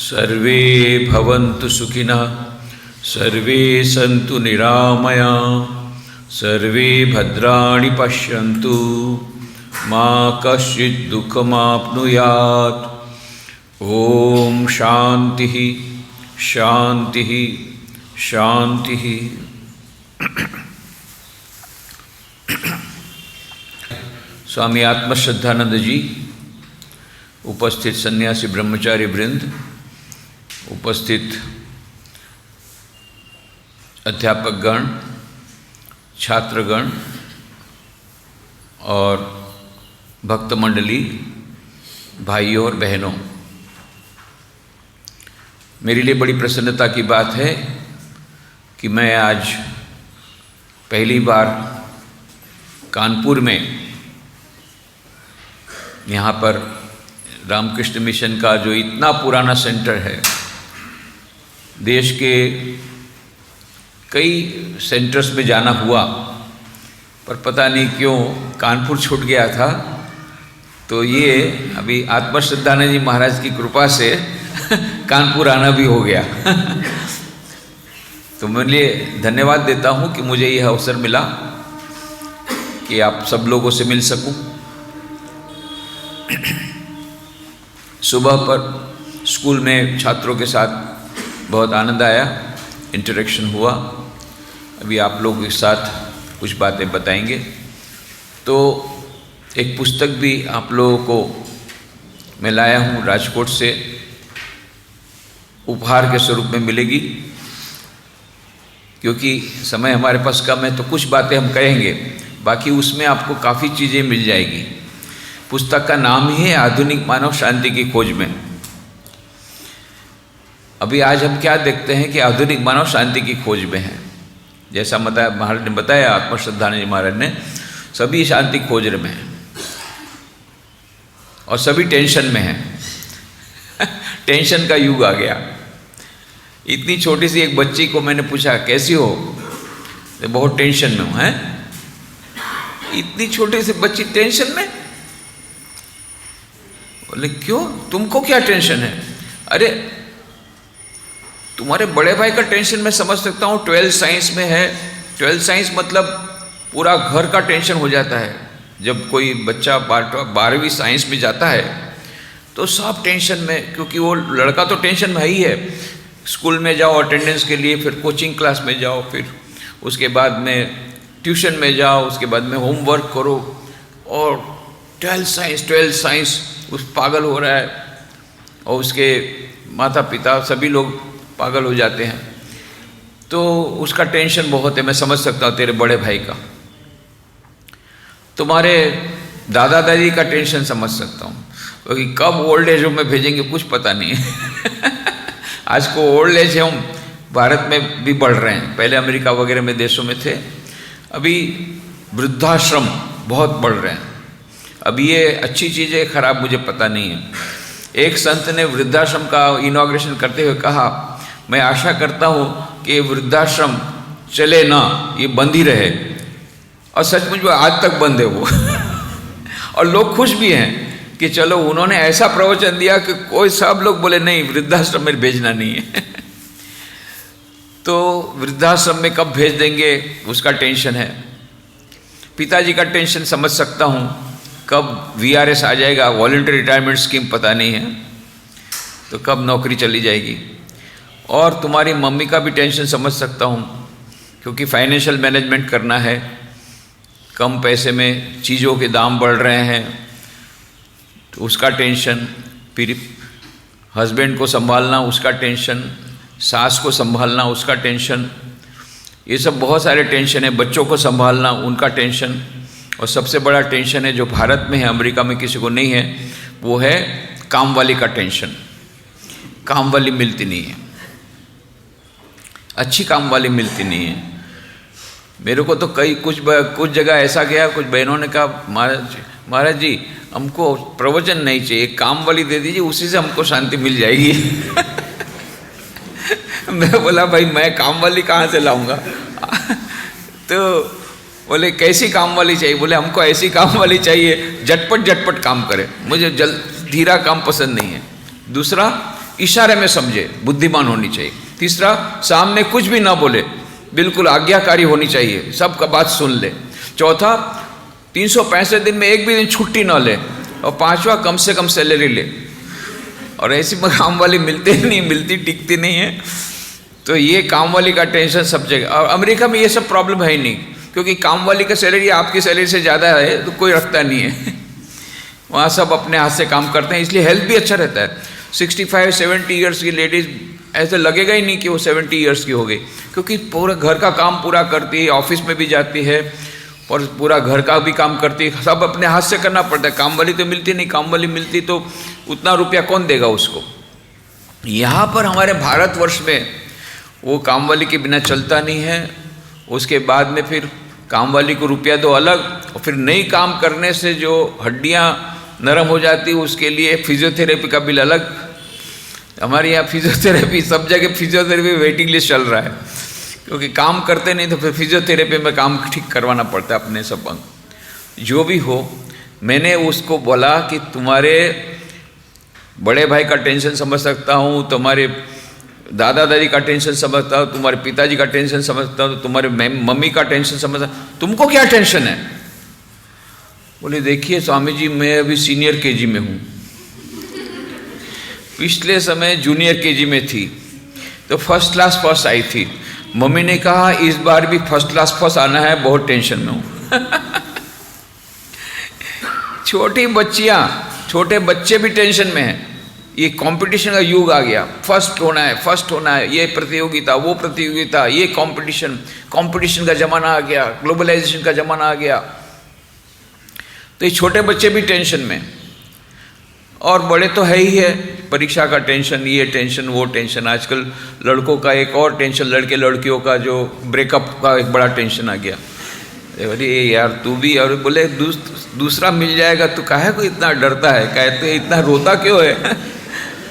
सर्वे भवन्तु सुखिनः, सर्वे सन्तु निरामयाः, सर्वे भद्राणि पश्यन्तु, मा कश्चित् दुःखमाप्नुयात्। ओम शांति शांति शांति। स्वामी आत्मश्रद्धानंद जी, उपस्थित सन्यासी ब्रह्मचारी वृंद, उपस्थित अध्यापकगण, छात्रगण और भक्त मंडली, भाइयों और बहनों, मेरे लिए बड़ी प्रसन्नता की बात है कि मैं आज पहली बार कानपुर में यहाँ पर रामकृष्ण मिशन का जो इतना पुराना सेंटर है, देश के कई सेंटर्स में जाना हुआ पर पता नहीं क्यों कानपुर छूट गया था। तो ये अभी आत्मश्रद्धानंद जी महाराज की कृपा से कानपुर आना भी हो गया। तो मैं लिए धन्यवाद देता हूँ कि मुझे यह अवसर मिला कि आप सब लोगों से मिल सकूं। सुबह पर स्कूल में छात्रों के साथ बहुत आनंद आया, इंटरेक्शन हुआ। अभी आप लोगों के साथ कुछ बातें बताएंगे। तो एक पुस्तक भी आप लोगों को मैं लाया हूँ राजकोट से, उपहार के स्वरूप में मिलेगी। क्योंकि समय हमारे पास कम है तो कुछ बातें हम कहेंगे, बाकी उसमें आपको काफ़ी चीज़ें मिल जाएगी। पुस्तक का नाम ही है आधुनिक मानव शांति की खोज में। अभी आज हम क्या देखते हैं कि आधुनिक मानव शांति की खोज में है। जैसा महाराज ने बताया, आत्मश्रद्धानंद जी महाराज ने, सभी शांति खोज में हैं और सभी टेंशन में हैं। टेंशन का युग आ गया। इतनी छोटी सी एक बच्ची को मैंने पूछा कैसी हो, तो बहुत टेंशन में हूँ। हैं, इतनी छोटी सी बच्ची टेंशन में? बोले क्यों, तुमको क्या टेंशन है? अरे तुम्हारे बड़े भाई का टेंशन मैं समझ सकता हूँ, 12th साइंस में है। 12th साइंस मतलब पूरा घर का टेंशन हो जाता है। जब कोई बच्चा 12वीं साइंस में जाता है तो सब टेंशन में, क्योंकि वो लड़का तो टेंशन में ही है। स्कूल में जाओ अटेंडेंस के लिए, फिर कोचिंग क्लास में जाओ, फिर उसके बाद में ट्यूशन में जाओ, उसके बाद में होमवर्क करो, और 12th साइंस उस पागल हो रहा है, और उसके माता पिता सभी लोग पागल हो जाते हैं। तो उसका टेंशन बहुत है। मैं समझ सकता हूँ तेरे बड़े भाई का। तुम्हारे दादा दादी का टेंशन समझ सकता हूँ, क्योंकि कब ओल्ड एज होम में भेजेंगे कुछ पता नहीं है। आज को ओल्ड एज होम भारत में भी बढ़ रहे हैं, पहले अमेरिका वगैरह में देशों में थे, अभी वृद्धाश्रम बहुत बढ़ रहे हैं। अब ये अच्छी चीज़ है खराब मुझे पता नहीं है। एक संत ने वृद्धाश्रम का इनॉग्रेशन करते हुए कहा, मैं आशा करता हूँ कि वृद्धाश्रम चले ना, ये बंद ही रहे। और सचमुच में आज तक बंद है वो। और लोग खुश भी हैं कि चलो उन्होंने ऐसा प्रवचन दिया कि कोई, सब लोग बोले नहीं वृद्धाश्रम में भेजना नहीं है। तो वृद्धाश्रम में कब भेज देंगे उसका टेंशन है। पिताजी का टेंशन समझ सकता हूँ, कब VRS आ जाएगा, वॉलंटरी रिटायरमेंट स्कीम पता नहीं है, तो कब नौकरी चली जाएगी। और तुम्हारी मम्मी का भी टेंशन समझ सकता हूँ, क्योंकि फाइनेंशियल मैनेजमेंट करना है, कम पैसे में चीज़ों के दाम बढ़ रहे हैं, तो उसका टेंशन, फिर हस्बैंड को संभालना उसका टेंशन, सास को संभालना उसका टेंशन, ये सब बहुत सारे टेंशन है। बच्चों को संभालना उनका टेंशन, और सबसे बड़ा टेंशन है जो भारत में है, अमेरिका में किसी को नहीं है, वो है काम वाली का टेंशन। काम वाली मिलती नहीं है, अच्छी काम वाली मिलती नहीं है। मेरे को तो कुछ जगह ऐसा गया, कुछ बहनों ने कहा महाराज जी हमको प्रवचन नहीं चाहिए, काम वाली दे दीजिए, उसी से हमको शांति मिल जाएगी। मैं बोला भाई मैं काम वाली कहाँ से लाऊंगा? तो बोले कैसी काम वाली चाहिए? बोले हमको ऐसी काम वाली चाहिए झटपट काम करे, मुझे धीरा काम पसंद नहीं है। दूसरा इशारे में समझे, बुद्धिमान होनी चाहिए। तीसरा, सामने कुछ भी ना बोले, बिल्कुल आज्ञाकारी होनी चाहिए, सबका बात सुन ले। चौथा, 365 दिन में एक भी दिन छुट्टी ना ले। और पांचवा, कम से कम सैलरी ले। और ऐसी काम वाली मिलती टिकती नहीं है। तो ये काम वाली का टेंशन सब जगह। और अमेरिका में ये सब प्रॉब्लम है ही नहीं, क्योंकि काम वाली का सैलरी आपकी सैलरी से ज़्यादा है तो कोई रखता नहीं है। वहाँ सब अपने हाथ से काम करते हैं, इसलिए हेल्थ भी अच्छा रहता है। 65-70 ईयर्स की लेडीज़ ऐसे लगेगा ही नहीं कि वो 70 ईयर्स की हो गई, क्योंकि पूरा घर का काम पूरा करती है, ऑफिस में भी जाती है और पूरा घर का भी काम करती है। सब अपने हाथ से करना पड़ता है। काम वाली तो मिलती नहीं, काम वाली मिलती तो उतना रुपया कौन देगा उसको। यहाँ पर हमारे भारतवर्ष में वो काम वाली के बिना चलता नहीं है। उसके बाद में फिर काम वाली को रुपया दो अलग, और फिर नई काम करने से जो हड्डियाँ नरम हो जाती है उसके लिए फिजियोथेरेपी का बिल अलग। हमारे यहाँ फिजियोथेरेपी, सब जगह फिजियोथेरेपी वेटिंग लिस्ट चल रहा है, क्योंकि काम करते नहीं तो फिर फिजियोथेरेपी में काम ठीक करवाना पड़ता है अपने सब अंग। जो भी हो, मैंने उसको बोला कि तुम्हारे बड़े भाई का टेंशन समझ सकता हूँ, तुम्हारे दादा दादी का टेंशन समझता हूँ, तुम्हारे पिताजी का टेंशन समझता हूँ, तुम्हारे मम्मी का टेंशन समझता हूँ, तुमको क्या टेंशन है? बोले देखिए स्वामी जी, मैं अभी सीनियर केजी में हूँ, पिछले समय जूनियर केजी में थी तो फर्स्ट क्लास फर्स्ट आई थी। मम्मी ने कहा इस बार भी फर्स्ट क्लास फर्स्ट आना है, बहुत टेंशन में हूँ। छोटी बच्चियाँ, छोटे बच्चे भी टेंशन में हैं। ये कंपटीशन का युग आ गया, फर्स्ट होना है, फर्स्ट होना है, ये प्रतियोगिता, वो प्रतियोगिता, ये कंपटीशन का ज़माना आ गया, ग्लोबलाइजेशन का ज़माना आ गया। तो ये छोटे बच्चे भी टेंशन में, और बड़े तो है ही है, परीक्षा का टेंशन, ये टेंशन, वो टेंशन। आजकल लड़कों का एक और टेंशन, लड़के लड़कियों का जो ब्रेकअप का एक बड़ा टेंशन आ गया। अरे यार तू भी, और बोले दूसरा मिल जाएगा तो काहे को इतना डरता है, कहते इतना रोता क्यों है?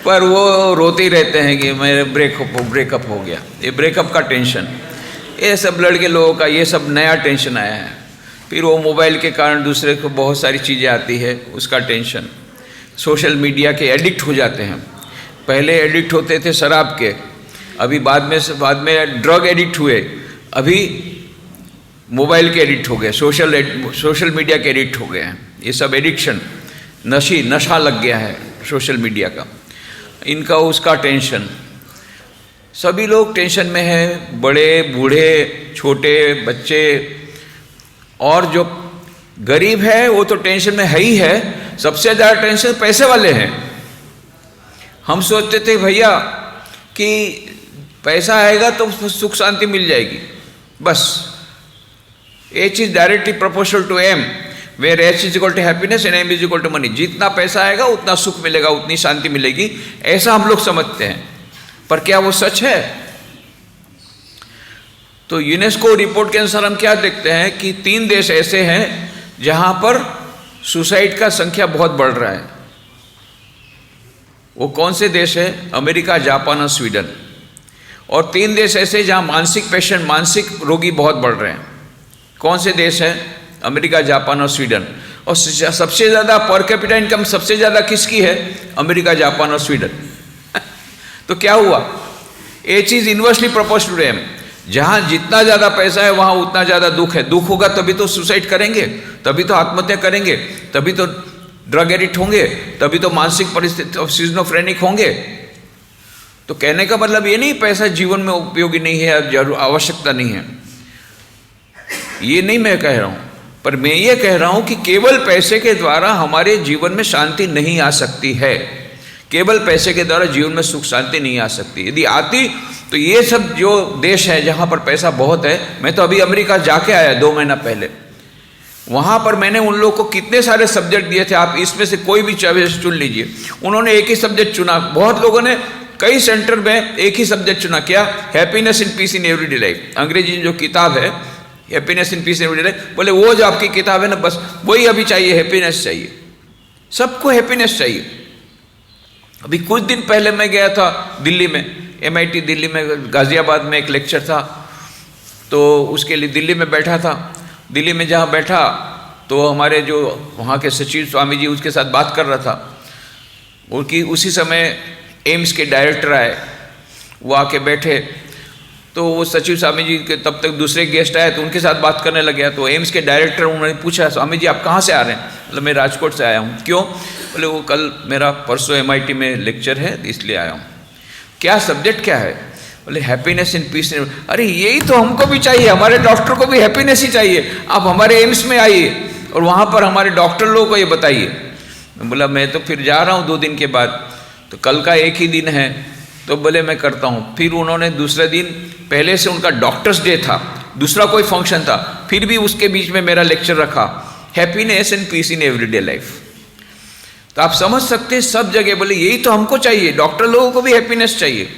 पर वो रोते ही रहते हैं कि मेरे ब्रेकअप हो गया। ये ब्रेकअप का टेंशन, ये सब लड़के लोगों का ये सब नया टेंशन आया है। फिर वो मोबाइल के कारण दूसरे को बहुत सारी चीज़ें आती है, उसका टेंशन। सोशल मीडिया के एडिक्ट हो जाते हैं। पहले एडिक्ट होते थे शराब के, अभी बाद में ड्रग एडिक्ट हुए, अभी मोबाइल के एडिक्ट हो गए, सोशल मीडिया के एडिक्ट हो गए हैं। ये सब एडिक्शन, नशा लग गया है सोशल मीडिया का, इनका उसका टेंशन। सभी लोग टेंशन में हैं, बड़े बूढ़े छोटे बच्चे, और जो गरीब है वो तो टेंशन में है ही है। सबसे ज़्यादा टेंशन पैसे वाले हैं। हम सोचते थे भैया कि पैसा आएगा तो सुख शांति मिल जाएगी, बस। H is directly proportional to M, where H is equal to happiness and M is equal to money. जितना पैसा आएगा उतना सुख मिलेगा, उतनी शांति मिलेगी, ऐसा हम लोग समझते हैं। पर क्या वो सच है? तो यूनेस्को रिपोर्ट के अनुसार हम क्या देखते हैं कि 3 देश ऐसे हैं जहां पर सुसाइड का संख्या बहुत बढ़ रहा है। वो कौन से देश है? अमेरिका, जापान और स्वीडन। और 3 देश ऐसे जहां मानसिक रोगी बहुत बढ़ रहे हैं। कौन से देश हैं? अमेरिका, जापान और स्वीडन। और सबसे ज़्यादा पर कैपिटा इनकम सबसे ज़्यादा किसकी है? अमेरिका, जापान और स्वीडन। तो क्या हुआ? H is inversely proportional to M. जहाँ जितना ज़्यादा पैसा है वहाँ उतना ज़्यादा दुख है। दुख होगा तभी तो सुसाइड करेंगे, तभी तो आत्महत्या करेंगे, तभी तो ड्रग एडिक्ट होंगे, तभी तो मानसिक परिस्थिति सिजोफ्रेनिक होंगे। तो कहने का मतलब ये नहीं पैसा जीवन में उपयोगी नहीं है, जरूर आवश्यकता नहीं है, ये नहीं मैं कह रहा हूँ। पर मैं ये कह रहा हूँ कि केवल पैसे के द्वारा हमारे जीवन में शांति नहीं आ सकती है। केवल पैसे के द्वारा जीवन में सुख शांति नहीं आ सकती। यदि आती तो ये सब जो देश है जहाँ पर पैसा बहुत है, मैं तो अभी अमेरिका जाके आया 2 महीना पहले, वहाँ पर मैंने उन लोगों को कितने सारे सब्जेक्ट दिए थे, आप इसमें से कोई भी चॉइस चुन लीजिए। उन्होंने एक ही सब्जेक्ट चुना। बहुत लोगों ने कई सेंटर में एक ही सब्जेक्ट चुना। क्या? Happiness in peace in everyday life. अंग्रेजी जो किताब है happiness in peace in everyday life, बोले वो जो आपकी किताब है ना, बस वही अभी चाहिए, हैप्पीनेस चाहिए, सबको हैप्पीनेस चाहिए। अभी कुछ दिन पहले मैं गया था दिल्ली में, MIT दिल्ली में, गाज़ियाबाद में एक लेक्चर था, तो उसके लिए दिल्ली में बैठा था। दिल्ली में जहाँ बैठा तो हमारे जो वहाँ के सचिव स्वामी जी उसके साथ बात कर रहा था। उनकी उसी समय एम्स के डायरेक्टर आए, वो आके बैठे, तो वो सचिव स्वामी जी के तब तक दूसरे गेस्ट आए तो उनके साथ बात करने लगे। तो एम्स के डायरेक्टर, उन्होंने पूछा, स्वामी जी आप कहाँ से आ रहे हैं? मतलब मैं राजकोट से आया हूँ। क्यों? बोले वो कल मेरा परसों MIT में लेक्चर है इसलिए आया हूँ। क्या सब्जेक्ट क्या है? बोले हैप्पीनेस इन पीस। अरे यही तो हमको भी चाहिए, हमारे डॉक्टर को भी हैप्पीनेस ही चाहिए। आप हमारे एम्स में आइए और वहाँ पर हमारे डॉक्टर लोगों को ये बताइए। बोला मैं तो फिर जा रहा हूँ 2 दिन के बाद, तो कल का एक ही दिन है। तो बोले मैं करता हूँ। फिर उन्होंने दूसरे दिन, पहले से उनका डॉक्टर्स डे था, दूसरा कोई फंक्शन था, फिर भी उसके बीच में मेरा लेक्चर रखा, happiness and peace in everyday life. तो आप समझ सकते हैं सब जगह बोले यही तो हमको चाहिए, डॉक्टर लोगों को भी हैप्पीनेस चाहिए,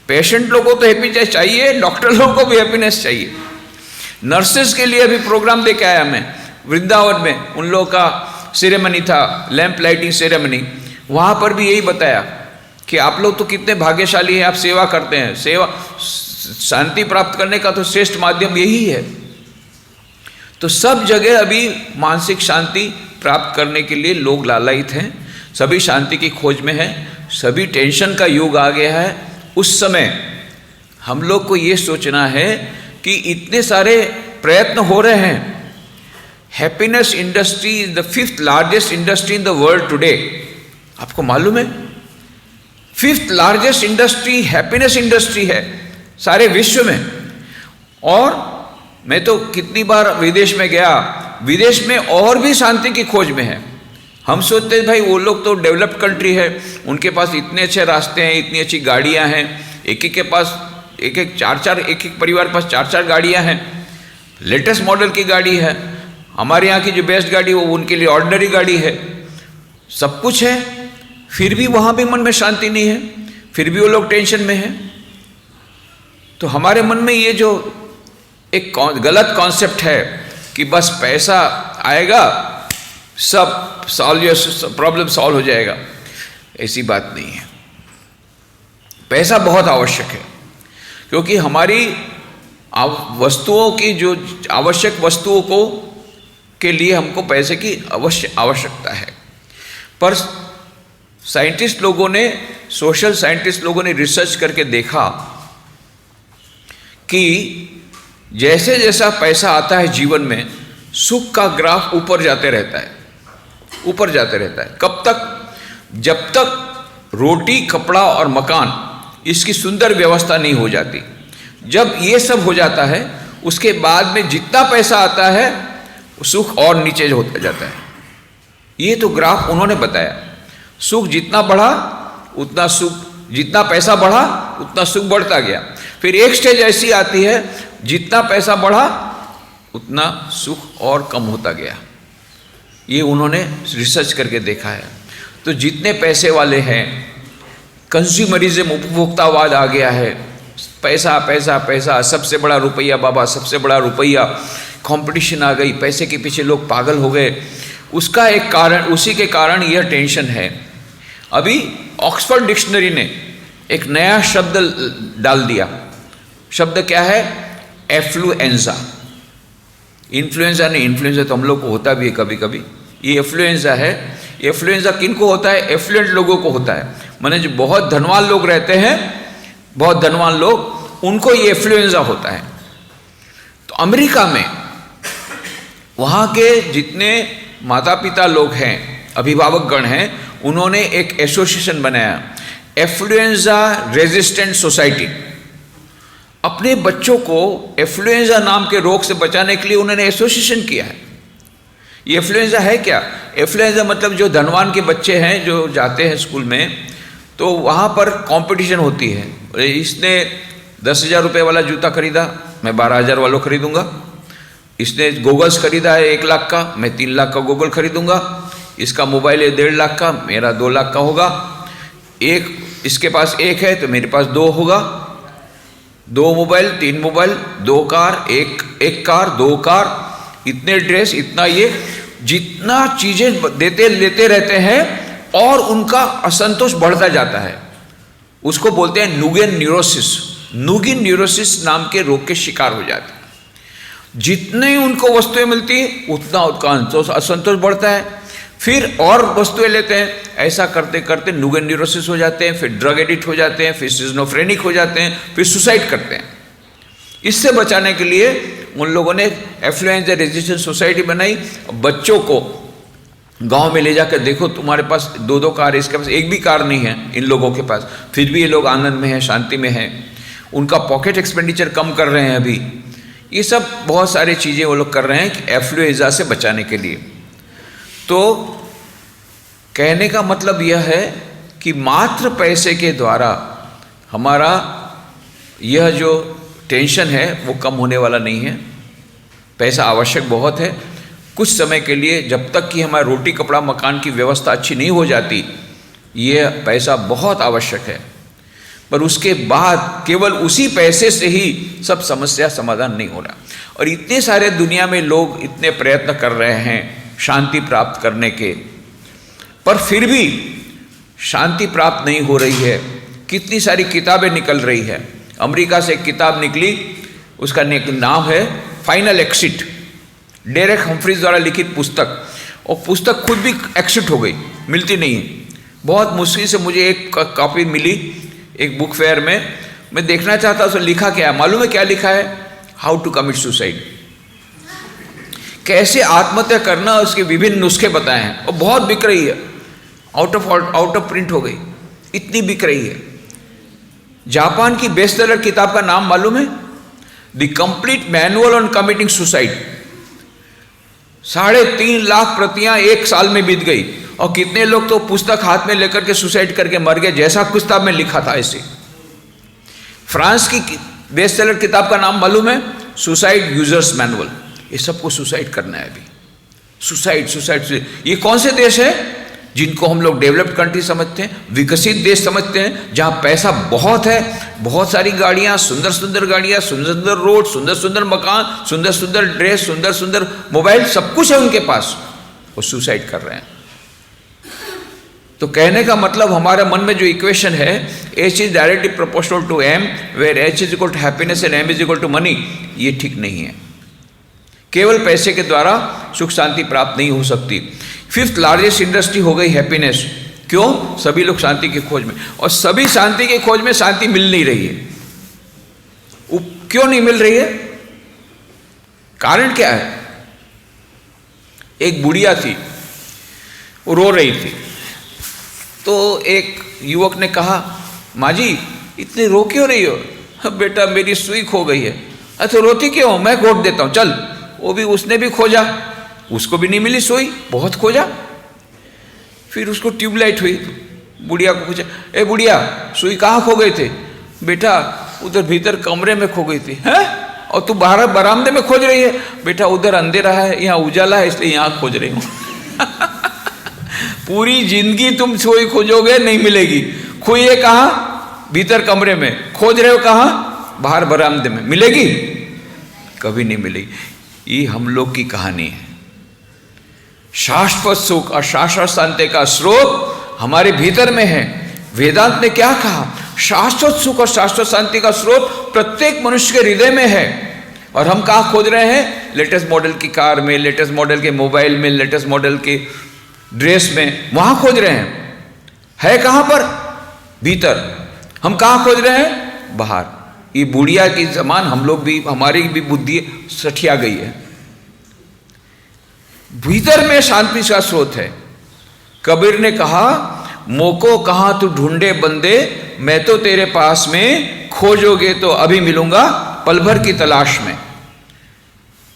पेशेंट लोगों को तो हैप्पीनेस चाहिए, डॉक्टर लोगों को भी हैप्पीनेस चाहिए। नर्सेस के लिए अभी प्रोग्राम दे के आया मैं वृंदावन में, उन लोगों का सेरेमनी था, लैंप लाइटिंग सेरेमनी। वहाँ पर भी यही बताया कि आप लोग तो कितने भाग्यशाली हैं, आप सेवा करते हैं। सेवा, शांति प्राप्त करने का तो श्रेष्ठ माध्यम यही है। तो सब जगह अभी मानसिक शांति प्राप्त करने के लिए लोग लालायित हैं, सभी शांति की खोज में हैं, सभी टेंशन का युग आ गया है। उस समय हम लोग को ये सोचना है कि इतने सारे प्रयत्न हो रहे हैं। Happiness industry is the 5th largest industry in the world today. आपको मालूम है 5th largest industry happiness industry है सारे विश्व में। और मैं तो कितनी बार विदेश में गया, विदेश में और भी शांति की खोज में है। हम सोचते हैं भाई वो लोग तो डेवलप्ड कंट्री है, उनके पास इतने अच्छे रास्ते हैं, इतनी अच्छी गाड़ियां हैं, एक एक के पास एक एक परिवार के पास 4 गाड़ियां हैं, लेटेस्ट मॉडल की गाड़ी है। हमारे यहाँ की जो बेस्ट गाड़ी वो उनके लिए ऑर्डिनरी गाड़ी है, सब कुछ है, फिर भी वहाँ भी मन में शांति नहीं है, फिर भी वो लोग टेंशन में हैं। तो हमारे मन में ये जो एक गलत कॉन्सेप्ट है कि बस पैसा आएगा सब प्रॉब्लम सॉल्व हो जाएगा, ऐसी बात नहीं है। पैसा बहुत आवश्यक है, क्योंकि हमारी वस्तुओं की जो आवश्यक वस्तुओं को के लिए हमको पैसे की आवश्यकता है। पर साइंटिस्ट लोगों ने, सोशल साइंटिस्ट लोगों ने रिसर्च करके देखा कि जैसे जैसा पैसा आता है जीवन में, सुख का ग्राफ ऊपर जाते रहता है, ऊपर जाते रहता है। कब तक? जब तक रोटी, कपड़ा और मकान इसकी सुंदर व्यवस्था नहीं हो जाती। जब ये सब हो जाता है, उसके बाद में जितना पैसा आता है सुख और नीचे होता जाता है। ये तो ग्राफ उन्होंने बताया। सुख जितना बढ़ा उतना सुख, जितना पैसा बढ़ा उतना सुख बढ़ता गया। फिर एक स्टेज ऐसी आती है, जितना पैसा बढ़ा उतना सुख और कम होता गया। ये उन्होंने रिसर्च करके देखा है। तो जितने पैसे वाले हैं, कंज्यूमरिज्म, उपभोक्तावाद आ गया है, पैसा पैसा पैसा, सबसे बड़ा रुपया बाबा, सबसे बड़ा रुपया, कंपटीशन आ गई, पैसे के पीछे लोग पागल हो गए। उसका एक कारण, उसी के कारण यह टेंशन है। अभी ऑक्सफोर्ड डिक्शनरी ने एक नया शब्द डाल दिया। शब्द क्या है? एफ्लुएंजा। इन्फ्लुएंजा नहीं, इन्फ्लुएंजा तो हम लोग को होता भी है कभी कभी, ये एफ्लुएंजा है। एफ्लुएंजा किनको होता है? एफ्लुएंट लोगों को होता है, माने जो बहुत धनवान लोग रहते हैं, बहुत धनवान लोग, उनको ये एफ्लुएंजा होता है। तो अमेरिका में वहाँ के जितने माता पिता लोग हैं, अभिभावक गण हैं, उन्होंने एक एसोसिएशन बनाया, एफ्लुएंजा रेजिस्टेंट सोसाइटी। अपने बच्चों को एफ्लुएंजा नाम के रोग से बचाने के लिए उन्होंने एसोसिएशन किया है। ये एफ्लुएंजा है क्या? एफ्लुएंजा मतलब जो धनवान के बच्चे हैं जो जाते हैं स्कूल में, तो वहाँ पर कंपटीशन होती है। इसने 10,000 रुपये वाला जूता खरीदा, मैं 12,000 वाला खरीदूंगा। इसने गूगल्स खरीदा है 1 लाख का, मैं 3 लाख का गूगल खरीदूंगा। इसका मोबाइल है 1.5 लाख का, मेरा 2 लाख का होगा। एक इसके पास 1 है तो मेरे पास 2 होगा। 2 मोबाइल, 3 मोबाइल, 2 कार, एक कार, 2 कार, इतने ड्रेस, इतना ये, जितना चीजें देते लेते रहते हैं और उनका असंतोष बढ़ता जाता है। उसको बोलते हैं नुगेन न्यूरोसिस। नुगिन न्यूरोसिस नाम के रोग के शिकार हो जाते हैं। जितने उनको वस्तुएं मिलती है उतना उनका असंतोष बढ़ता है। फिर और वस्तुएं लेते हैं, ऐसा करते करते नुगन न्यूरोसिस हो जाते हैं, फिर ड्रग एडिक्ट हो जाते हैं, फिर सिजोफ्रेनिक हो जाते हैं, फिर सुसाइड करते हैं। इससे बचाने के लिए उन लोगों ने एफ्लुएंजा रेजिस्टेंट सोसाइटी बनाई। बच्चों को गांव में ले जाकर देखो, तुम्हारे पास 2-2 कार, इसके पास एक भी कार नहीं है इन लोगों के पास, फिर भी ये लोग आनंद में हैं, शांति में हैं। उनका पॉकेट एक्सपेंडिचर कम कर रहे हैं अभी। ये सब बहुत सारी चीज़ें वो लोग कर रहे हैं कि एफ्लुएंजा से बचाने के लिए। तो कहने का मतलब यह है कि मात्र पैसे के द्वारा हमारा यह जो टेंशन है वो कम होने वाला नहीं है। पैसा आवश्यक बहुत है कुछ समय के लिए, जब तक कि हमारा रोटी कपड़ा मकान की व्यवस्था अच्छी नहीं हो जाती, ये पैसा बहुत आवश्यक है। पर उसके बाद केवल उसी पैसे से ही सब समस्या समाधान नहीं हो रहा। और इतने सारे दुनिया में लोग इतने प्रयत्न कर रहे हैं शांति प्राप्त करने के, पर फिर भी शांति प्राप्त नहीं हो रही है। कितनी सारी किताबें निकल रही है। अमेरिका से एक किताब निकली, उसका नाम है फाइनल एक्सिट, डेरेक हम्फ्रीज द्वारा लिखित पुस्तक। और पुस्तक खुद भी एक्सिट हो गई, मिलती नहीं है। बहुत मुश्किल से मुझे एक कॉपी मिली एक बुक फेयर में। मैं देखना चाहता उसमें लिखा क्या है, मालूम है क्या लिखा है? हाउ टू कमिट सुसाइड, कैसे आत्महत्या करना, उसके विभिन्न नुस्खे बताए हैं। और बहुत बिक रही है, आउट ऑफ प्रिंट हो गई, इतनी बिक रही है। जापान की बेस्ट सेलर किताब का नाम मालूम है? The complete manual on committing suicide. 3.5 lakh प्रतियां एक साल में बीत गई। और कितने लोग तो पुस्तक हाथ में लेकर के सुसाइड करके मर गए, जैसा किताब में लिखा था ऐसे। फ्रांस की बेस्ट सेलर किताब का नाम मालूम है? Suicide users manual. ये सबको सुसाइड करना है अभी, सुसाइड। ये कौन से देश है जिनको हम लोग डेवलप्ड कंट्री समझते हैं, विकसित देश समझते हैं, जहां पैसा बहुत है, बहुत सारी गाड़ियां, सुंदर सुंदर गाड़ियां, सुंदर सुंदर रोड, सुंदर सुंदर मकान, सुंदर सुंदर ड्रेस, सुंदर सुंदर मोबाइल, सब कुछ है उनके पास, वो सुसाइड कर रहे हैं। तो कहने का मतलब हमारे मन में जो इक्वेशन है, H is directly proportional to M, where H is equal to happiness and M is equal to money, ये ठीक नहीं है। केवल पैसे के द्वारा सुख शांति प्राप्त नहीं हो सकती। 5th लार्जेस्ट इंडस्ट्री हो गई हैप्पीनेस। क्यों? सभी लोग शांति की खोज में, और सभी शांति की खोज में शांति मिल नहीं रही है। क्यों नहीं मिल रही है? कारण क्या है? एक बुढ़िया थी, वो रो रही थी। तो एक युवक ने कहा, माँ जी इतनी रो क्यों रही हो? बेटा मेरी सुई खो गई है। अच्छा रोती क्यों? मैं खोज देता हूँ, चल। वो भी, उसने भी खोजा, उसको भी नहीं मिली सुई, बहुत खोजा। फिर उसको ट्यूबलाइट हुई, बुढ़िया को पूछा, ए बुढ़िया सुई कहाँ खो गई थे? बेटा उधर भीतर कमरे में खो गई थी। हैं? और तू बाहर बरामदे में खोज रही है? बेटा उधर अंधेरा है, यहाँ उजाला है, इसलिए यहाँ खोज रही हूँ। पूरी जिंदगी तुम सुई खोजोगे, नहीं मिलेगी। खोई है कहाँ? भीतर कमरे में। खोज रहे हो कहाँ? बाहर बरामदे में। मिलेगी? कभी नहीं मिलेगी। ये हम लोग की कहानी है। शाश्वत सुख और शाश्वत शांति का स्रोत हमारे भीतर में है। वेदांत ने क्या कहा? शाश्वत सुख और शाश्वत शांति का स्रोत प्रत्येक मनुष्य के हृदय में है। और हम कहाँ खोज रहे हैं? लेटेस्ट मॉडल की कार में, लेटेस्ट मॉडल के मोबाइल में, लेटेस्ट मॉडल के ड्रेस में, वहां खोज रहे हैं। है कहां पर? भीतर। हम कहां खोज रहे हैं? बाहर। ये बुढ़िया की जमान हम लोग भी, हमारी भी बुद्धि सठिया गई है। भीतर में शांति का स्रोत है। कबीर ने कहा, मोको कहां तू ढूंढे बंदे, मैं तो तेरे पास में, खोजोगे तो अभी मिलूंगा पल भर की तलाश में।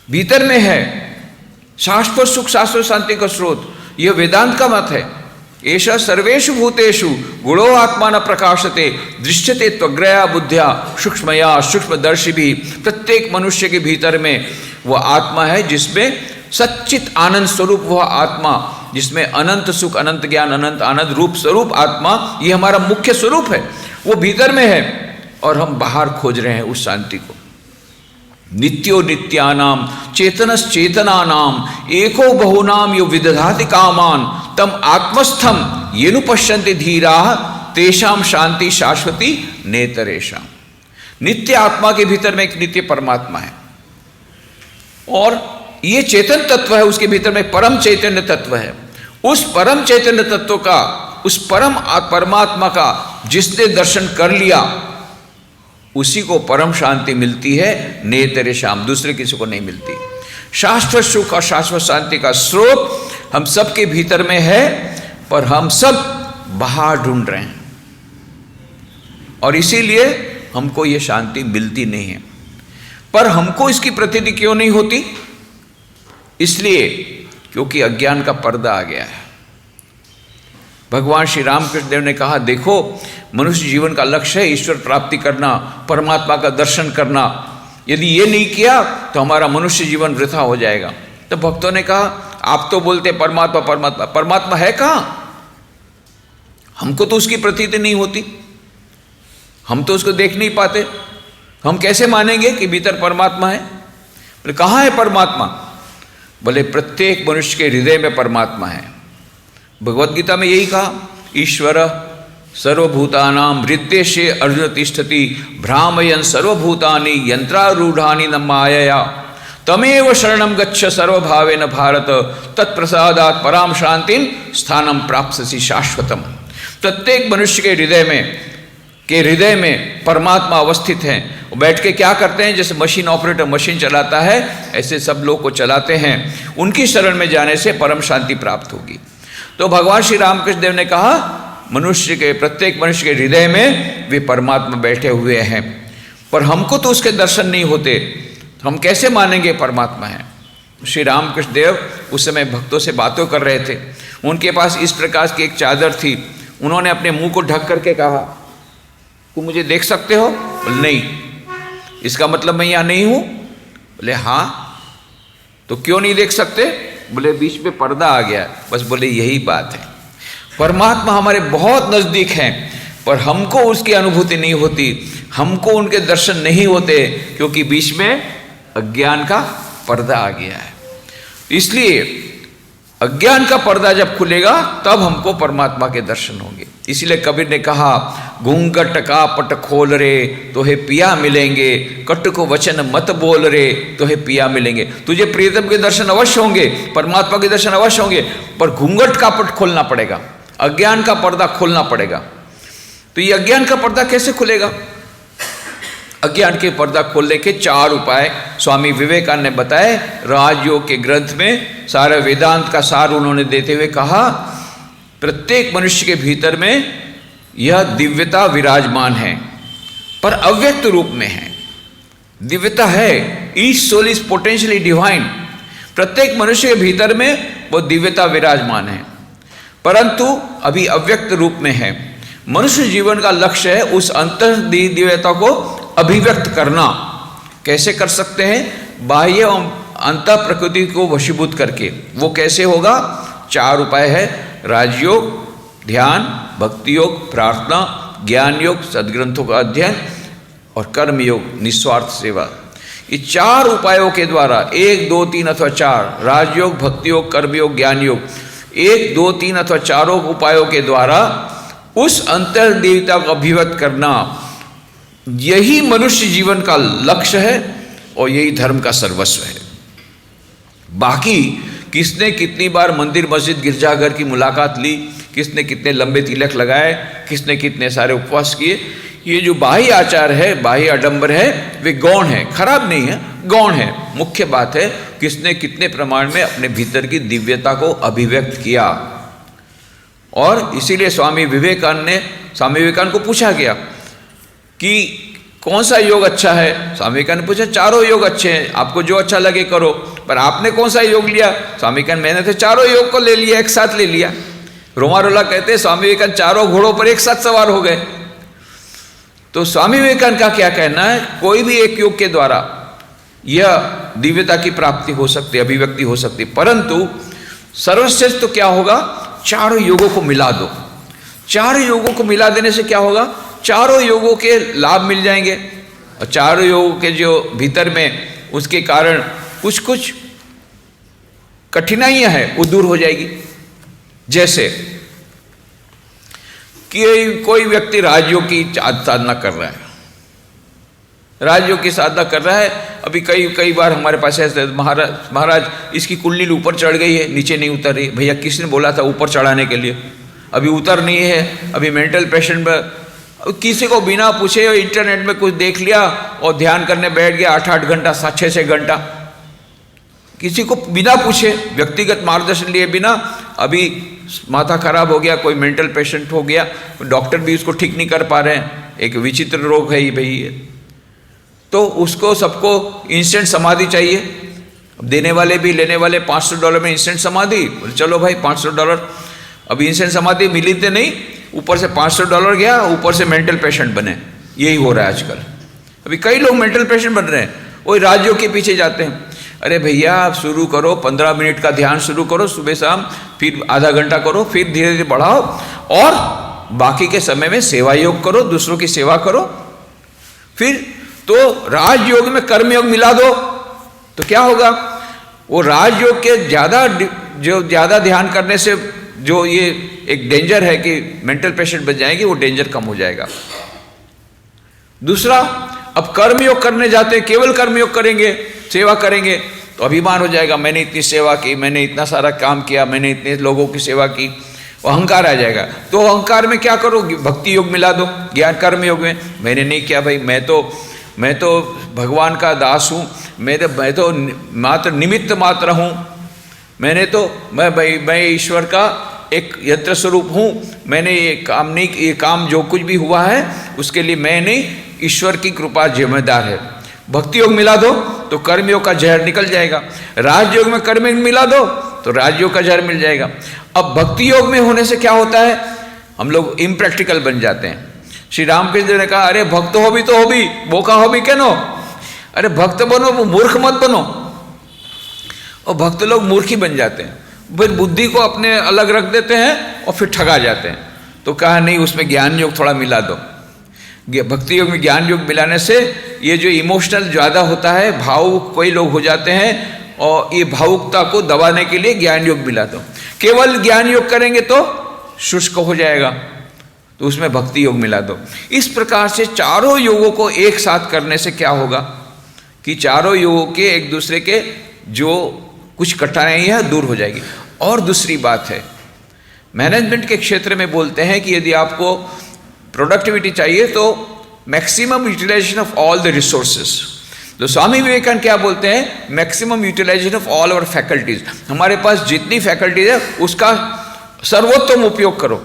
भीतर में है शाश्वत सुख, शाश्वत शांति का स्रोत। यह वेदांत का मत है। एषा सर्वेषु भूतेषु गुणो आत्मा न प्रकाशते, दृश्यते त्वग्रया बुद्ध्या सूक्ष्मया सूक्ष्मदर्शी भी। प्रत्येक मनुष्य के भीतर में वह आत्मा है जिसमें सच्चित आनंद स्वरूप, वह आत्मा जिसमें अनंत सुख, अनंत ज्ञान, अनंत आनंद रूप स्वरूप आत्मा, ये हमारा मुख्य स्वरूप है। वो भीतर में है और हम बाहर खोज रहे हैं उस शांति को। नित्यो नित्यानाम चेतनस चेतनानाम एको बहुनाम यो विदधाति कामान तम आत्मस्थम येनु पश्यन्ति धीरा तेषाम शांति शाश्वती नेतरेषाम। नित्य आत्मा के भीतर में एक नित्य परमात्मा है और ये चेतन तत्व है, उसके भीतर में परम चैतन्य तत्व है। उस परम चैतन्य तत्व का, उस परमात्मा का जिसने दर्शन कर लिया, उसी को परम शांति मिलती है, नेतरे शाम, दूसरे किसी को नहीं मिलती। शाश्वत सुख और शाश्वत शांति का स्रोत हम सबके भीतर में है, पर हम सब बाहर ढूंढ रहे हैं, और इसीलिए हमको ये शांति मिलती नहीं है। पर हमको इसकी प्रतीति क्यों नहीं होती? इसलिए क्योंकि अज्ञान का पर्दा आ गया है। भगवान श्री रामकृष्ण देव ने कहा, देखो मनुष्य जीवन का लक्ष्य है ईश्वर प्राप्ति करना, परमात्मा का दर्शन करना। यदि ये नहीं किया तो हमारा मनुष्य जीवन वृथा हो जाएगा। तो भक्तों ने कहा, आप तो बोलते परमात्मा परमात्मा, परमात्मा है कहाँ? हमको तो उसकी प्रतीति नहीं होती, हम तो उसको देख नहीं पाते, हम कैसे मानेंगे कि भीतर परमात्मा है? बोले कहाँ है परमात्मा? बोले प्रत्येक मनुष्य के हृदय में परमात्मा है। भगवत गीता में यही कहा, ईश्वर सर्वभूतानां हृद्देशे अर्जुन तिष्ठति भ्रामयन् सर्वभूतानि यंत्रारूढ़ानि न मायया तमेव शरणं गच्छ सर्वभावेन भारत तत्प्रसादात् पराम शांतिं स्थानं प्राप्स्यसि शाश्वतम्। प्रत्येक मनुष्य के हृदय में परमात्मा अवस्थित हैं। वो बैठ के क्या करते हैं? जैसे मशीन ऑपरेटर मशीन चलाता है, ऐसे सब लोग को चलाते हैं। उनकी शरण में जाने से परम शांति प्राप्त होगी। तो भगवान श्री रामकृष्ण देव ने कहा, प्रत्येक मनुष्य के हृदय में वे परमात्मा बैठे हुए हैं, पर हमको तो उसके दर्शन नहीं होते, तो हम कैसे मानेंगे परमात्मा है? श्री रामकृष्ण देव उस समय भक्तों से बातें कर रहे थे। उनके पास इस प्रकार की एक चादर थी। उन्होंने अपने मुंह को ढक करके कहा, तुम मुझे देख सकते हो? बोले नहीं। इसका मतलब मैं यहाँ नहीं हूँ? बोले हाँ। तो क्यों नहीं देख सकते? बोले बीच में पर्दा आ गया। बस बोले यही बात है, परमात्मा हमारे बहुत नजदीक हैं, पर हमको उसकी अनुभूति नहीं होती, हमको उनके दर्शन नहीं होते, क्योंकि बीच में अज्ञान का पर्दा आ गया है। इसलिए अज्ञान का पर्दा जब खुलेगा तब हमको परमात्मा के दर्शन होंगे। इसीलिए कबीर ने कहा, घूंघट का पट खोल रे तो हे पिया मिलेंगे, कट को वचन मत बोल रे तो हे पिया मिलेंगे। तुझे प्रियतम के दर्शन अवश्य होंगे, परमात्मा के दर्शन अवश्य होंगे, पर घूंघट का पट खोलना पड़ेगा, अज्ञान का पर्दा खोलना पड़ेगा। तो ये अज्ञान का पर्दा कैसे खुलेगा? अज्ञान के पर्दा खोलने के 4 उपाय स्वामी विवेकानंद ने बताए। राजयोग के ग्रंथ में सारा वेदांत का सार उन्होंने देते हुए कहा, प्रत्येक मनुष्य के भीतर में यह दिव्यता विराजमान है, पर अव्यक्त रूप में है। दिव्यता है, each soul is potentially divine. प्रत्येक मनुष्य के भीतर में वो दिव्यता विराजमान है, परंतु अभी अव्यक्त रूप में है। मनुष्य जीवन का लक्ष्य है उस अंतर दिव्यता को अभिव्यक्त करना। कैसे कर सकते हैं? बाह्य और अंतः प्रकृति को वशीभूत करके। वो कैसे होगा? 4 उपाय है, राजयोग, ध्यान, भक्ति योग, प्रार्थना, ज्ञान योग, सद्ग्रंथों का अध्ययन और कर्म योग, निस्वार्थ सेवा। ये 4 उपायों के द्वारा 1, 2, 3 अथवा 4, राजयोग, भक्ति योग, कर्म योग, ज्ञान योग, 1, 2, 3 अथवा 4 उपायों के द्वारा उस अंतर्देवता को अभिव्यक्त करना, यही मनुष्य जीवन का लक्ष्य है और यही धर्म का सर्वस्व है। बाकी किसने कितनी बार मंदिर मस्जिद गिरजाघर की मुलाकात ली, किसने कितने लंबे तिलक लगाए, किसने कितने सारे उपवास किए, ये जो बाह्य आचार है, बाह्य आडंबर है, वे गौण है, खराब नहीं है, गौण है। मुख्य बात है किसने कितने प्रमाण में अपने भीतर की दिव्यता को अभिव्यक्त किया। और इसीलिए स्वामी विवेकानंद को पूछा गया कि कौन सा योग अच्छा है? स्वामी विवेकानंद ने पूछा, 4 योग अच्छे हैं, आपको जो अच्छा लगे करो, पर आपने कौन सा योग लिया? स्वामी विवेकानंद, मैंने तो 4 योग को ले लिया, एक साथ ले लिया। रोमारोला कहते हैं स्वामी विवेकानंद 4 घोड़ों पर एक साथ सवार हो गए। तो स्वामी विवेकानंद का क्या कहना है? कोई भी एक योग के द्वारा यह दिव्यता की प्राप्ति हो सकती है, अभिव्यक्ति हो सकती है, परंतु सर्वश्रेष्ठ तो क्या होगा? 4 योगों को मिला दो। 4 योगों को मिला देने से क्या होगा? 4 योगों के लाभ मिल जाएंगे, और 4 योगों के जो भीतर में उसके कारण कुछ कुछ कठिनाइयां हैं वो दूर हो जाएगी। जैसे कि कोई व्यक्ति राजयोग की साधना कर रहा है, राजयोग की साधना कर रहा है। अभी कई बार हमारे पास ऐसे महाराज इसकी कुंडली ऊपर चढ़ गई है, नीचे नहीं उतर रही। भैया किसने बोला था ऊपर चढ़ाने के लिए? अभी उतर नहीं है। अभी मेंटल पेशेंट में किसी को बिना पूछे इंटरनेट में कुछ देख लिया और ध्यान करने बैठ गया 8-8 घंटा, 6-6 घंटा, किसी को बिना पूछे, व्यक्तिगत मार्गदर्शन लिए बिना। अभी माथा खराब हो गया, कोई मेंटल पेशेंट हो गया, डॉक्टर भी उसको ठीक नहीं कर पा रहे हैं, एक विचित्र रोग है ये भाई ये। तो उसको सबको इंस्टेंट समाधि चाहिए। देने वाले भी लेने वाले $500 में इंस्टेंट समाधि, चलो भाई $500। अभी इंस्टेंट समाधि मिली तो नहीं, ऊपर से $500 गया, ऊपर से मेंटल पेशेंट बने। यही हो रहा है आजकल। अभी कई लोग मेंटल पेशेंट बन रहे हैं, वही राजयोग के पीछे जाते हैं। अरे भैया आप शुरू करो, 15 मिनट का ध्यान शुरू करो सुबह शाम, फिर आधा घंटा करो, फिर धीरे धीरे बढ़ाओ, और बाकी के समय में सेवा योग करो, दूसरों की सेवा करो। फिर तो राजयोग में कर्मयोग मिला दो तो क्या होगा? वो राजयोग के ज़्यादा ध्यान करने से जो ये एक डेंजर है कि मेंटल पेशेंट बन जाएंगे, वो डेंजर कम हो जाएगा। दूसरा, अब कर्मयोग करने जाते हैं, केवल कर्मयोग करेंगे, सेवा करेंगे तो अभिमान हो जाएगा, मैंने इतनी सेवा की, मैंने इतना सारा काम किया, मैंने इतने लोगों की सेवा की, वो अहंकार आ जाएगा। तो अहंकार में क्या करो? भक्ति योग मिला दो ज्ञान कर्म योग में। मैंने नहीं किया भाई, मैं तो भगवान का दास हूँ, मैं तो मात्र निमित्त मात्र हूँ, मैं ईश्वर का एक यंत्र स्वरूप हूँ, मैंने ये काम जो कुछ भी हुआ है उसके लिए मैं नहीं, ईश्वर की कृपा जिम्मेदार है। भक्ति योग मिला दो तो कर्मयोग का जहर निकल जाएगा। राजयोग में कर्म मिला दो तो राजयोग का जहर मिल जाएगा। अब भक्ति योग में होने से क्या होता है? हम लोग इम्प्रैक्टिकल बन जाते हैं। श्री रामकृष्ण ने कहा, अरे भक्त हो भी तो हो भी, बोका हो भी कहनो, अरे भक्त बनो, मूर्ख मत बनो। और भक्त लोग मूर्ख ही बन जाते हैं, फिर बुद्धि को अपने अलग रख देते हैं और फिर ठगा जाते हैं। तो कहा नहीं, उसमें ज्ञान योग थोड़ा मिला दो। भक्ति योग में ज्ञान योग मिलाने से ये जो इमोशनल ज़्यादा होता है, भावुक कोई लोग हो जाते हैं, और ये भावुकता को दबाने के लिए ज्ञान योग मिला दो। केवल ज्ञान योग करेंगे तो शुष्क हो जाएगा, तो उसमें भक्ति योग मिला दो। इस प्रकार से चारों योगों को एक साथ करने से क्या होगा कि चारों योगों के एक दूसरे के जो कुछ कठिनाई है दूर हो जाएगी। और दूसरी बात है, मैनेजमेंट के क्षेत्र में बोलते हैं कि यदि आपको प्रोडक्टिविटी चाहिए तो maximum utilization of all the resources. तो स्वामी विवेकानंद क्या बोलते हैं? Maximum utilization of all our faculties. हमारे पास जितनी फैकल्टीज है उसका सर्वोत्तम उपयोग करो।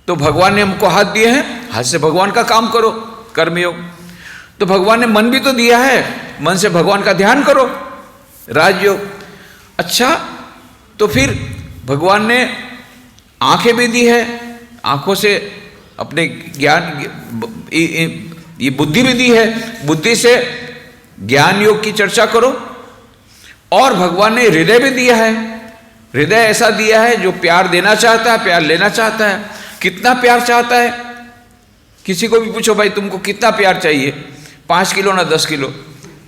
तो भगवान ने हमको हाथ दिए हैं, हाथ से भगवान का काम करो, कर्मयोग। तो भगवान ने मन भी तो दिया है, मन से भगवान का ध्यान करो, राजयोग। अच्छा, तो फिर भगवान ने आंखें भी दी है, आंखों से अपने ज्ञान, ये बुद्धि भी दी है, बुद्धि से ज्ञान योग की चर्चा करो। और भगवान ने हृदय भी दिया है, हृदय ऐसा दिया है जो प्यार देना चाहता है, प्यार लेना चाहता है। कितना प्यार चाहता है? किसी को भी पूछो भाई तुमको कितना प्यार चाहिए? 5 किलो ना 10 किलो,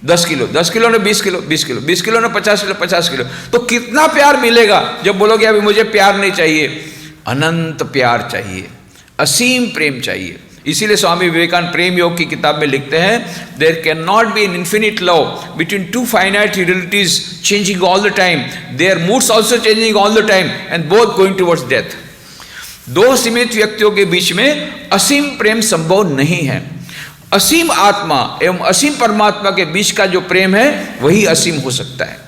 10 किलो, 10 किलो ना 20 किलो, 20 किलो, 20 किलो ना 50 किलो, 50 किलो। तो कितना प्यार मिलेगा जब बोलोगे अभी मुझे प्यार नहीं चाहिए? अनंत प्यार चाहिए, असीम प्रेम चाहिए। इसीलिए स्वामी विवेकानंद प्रेम योग की किताब में लिखते हैं, there can not be an infinite love between two finite realities changing all the time, their moods also changing all the time and both going towards death. दो सीमित व्यक्तियों के बीच में असीम प्रेम संभव नहीं है। असीम आत्मा एवं असीम परमात्मा के बीच का जो प्रेम है वही असीम हो सकता है।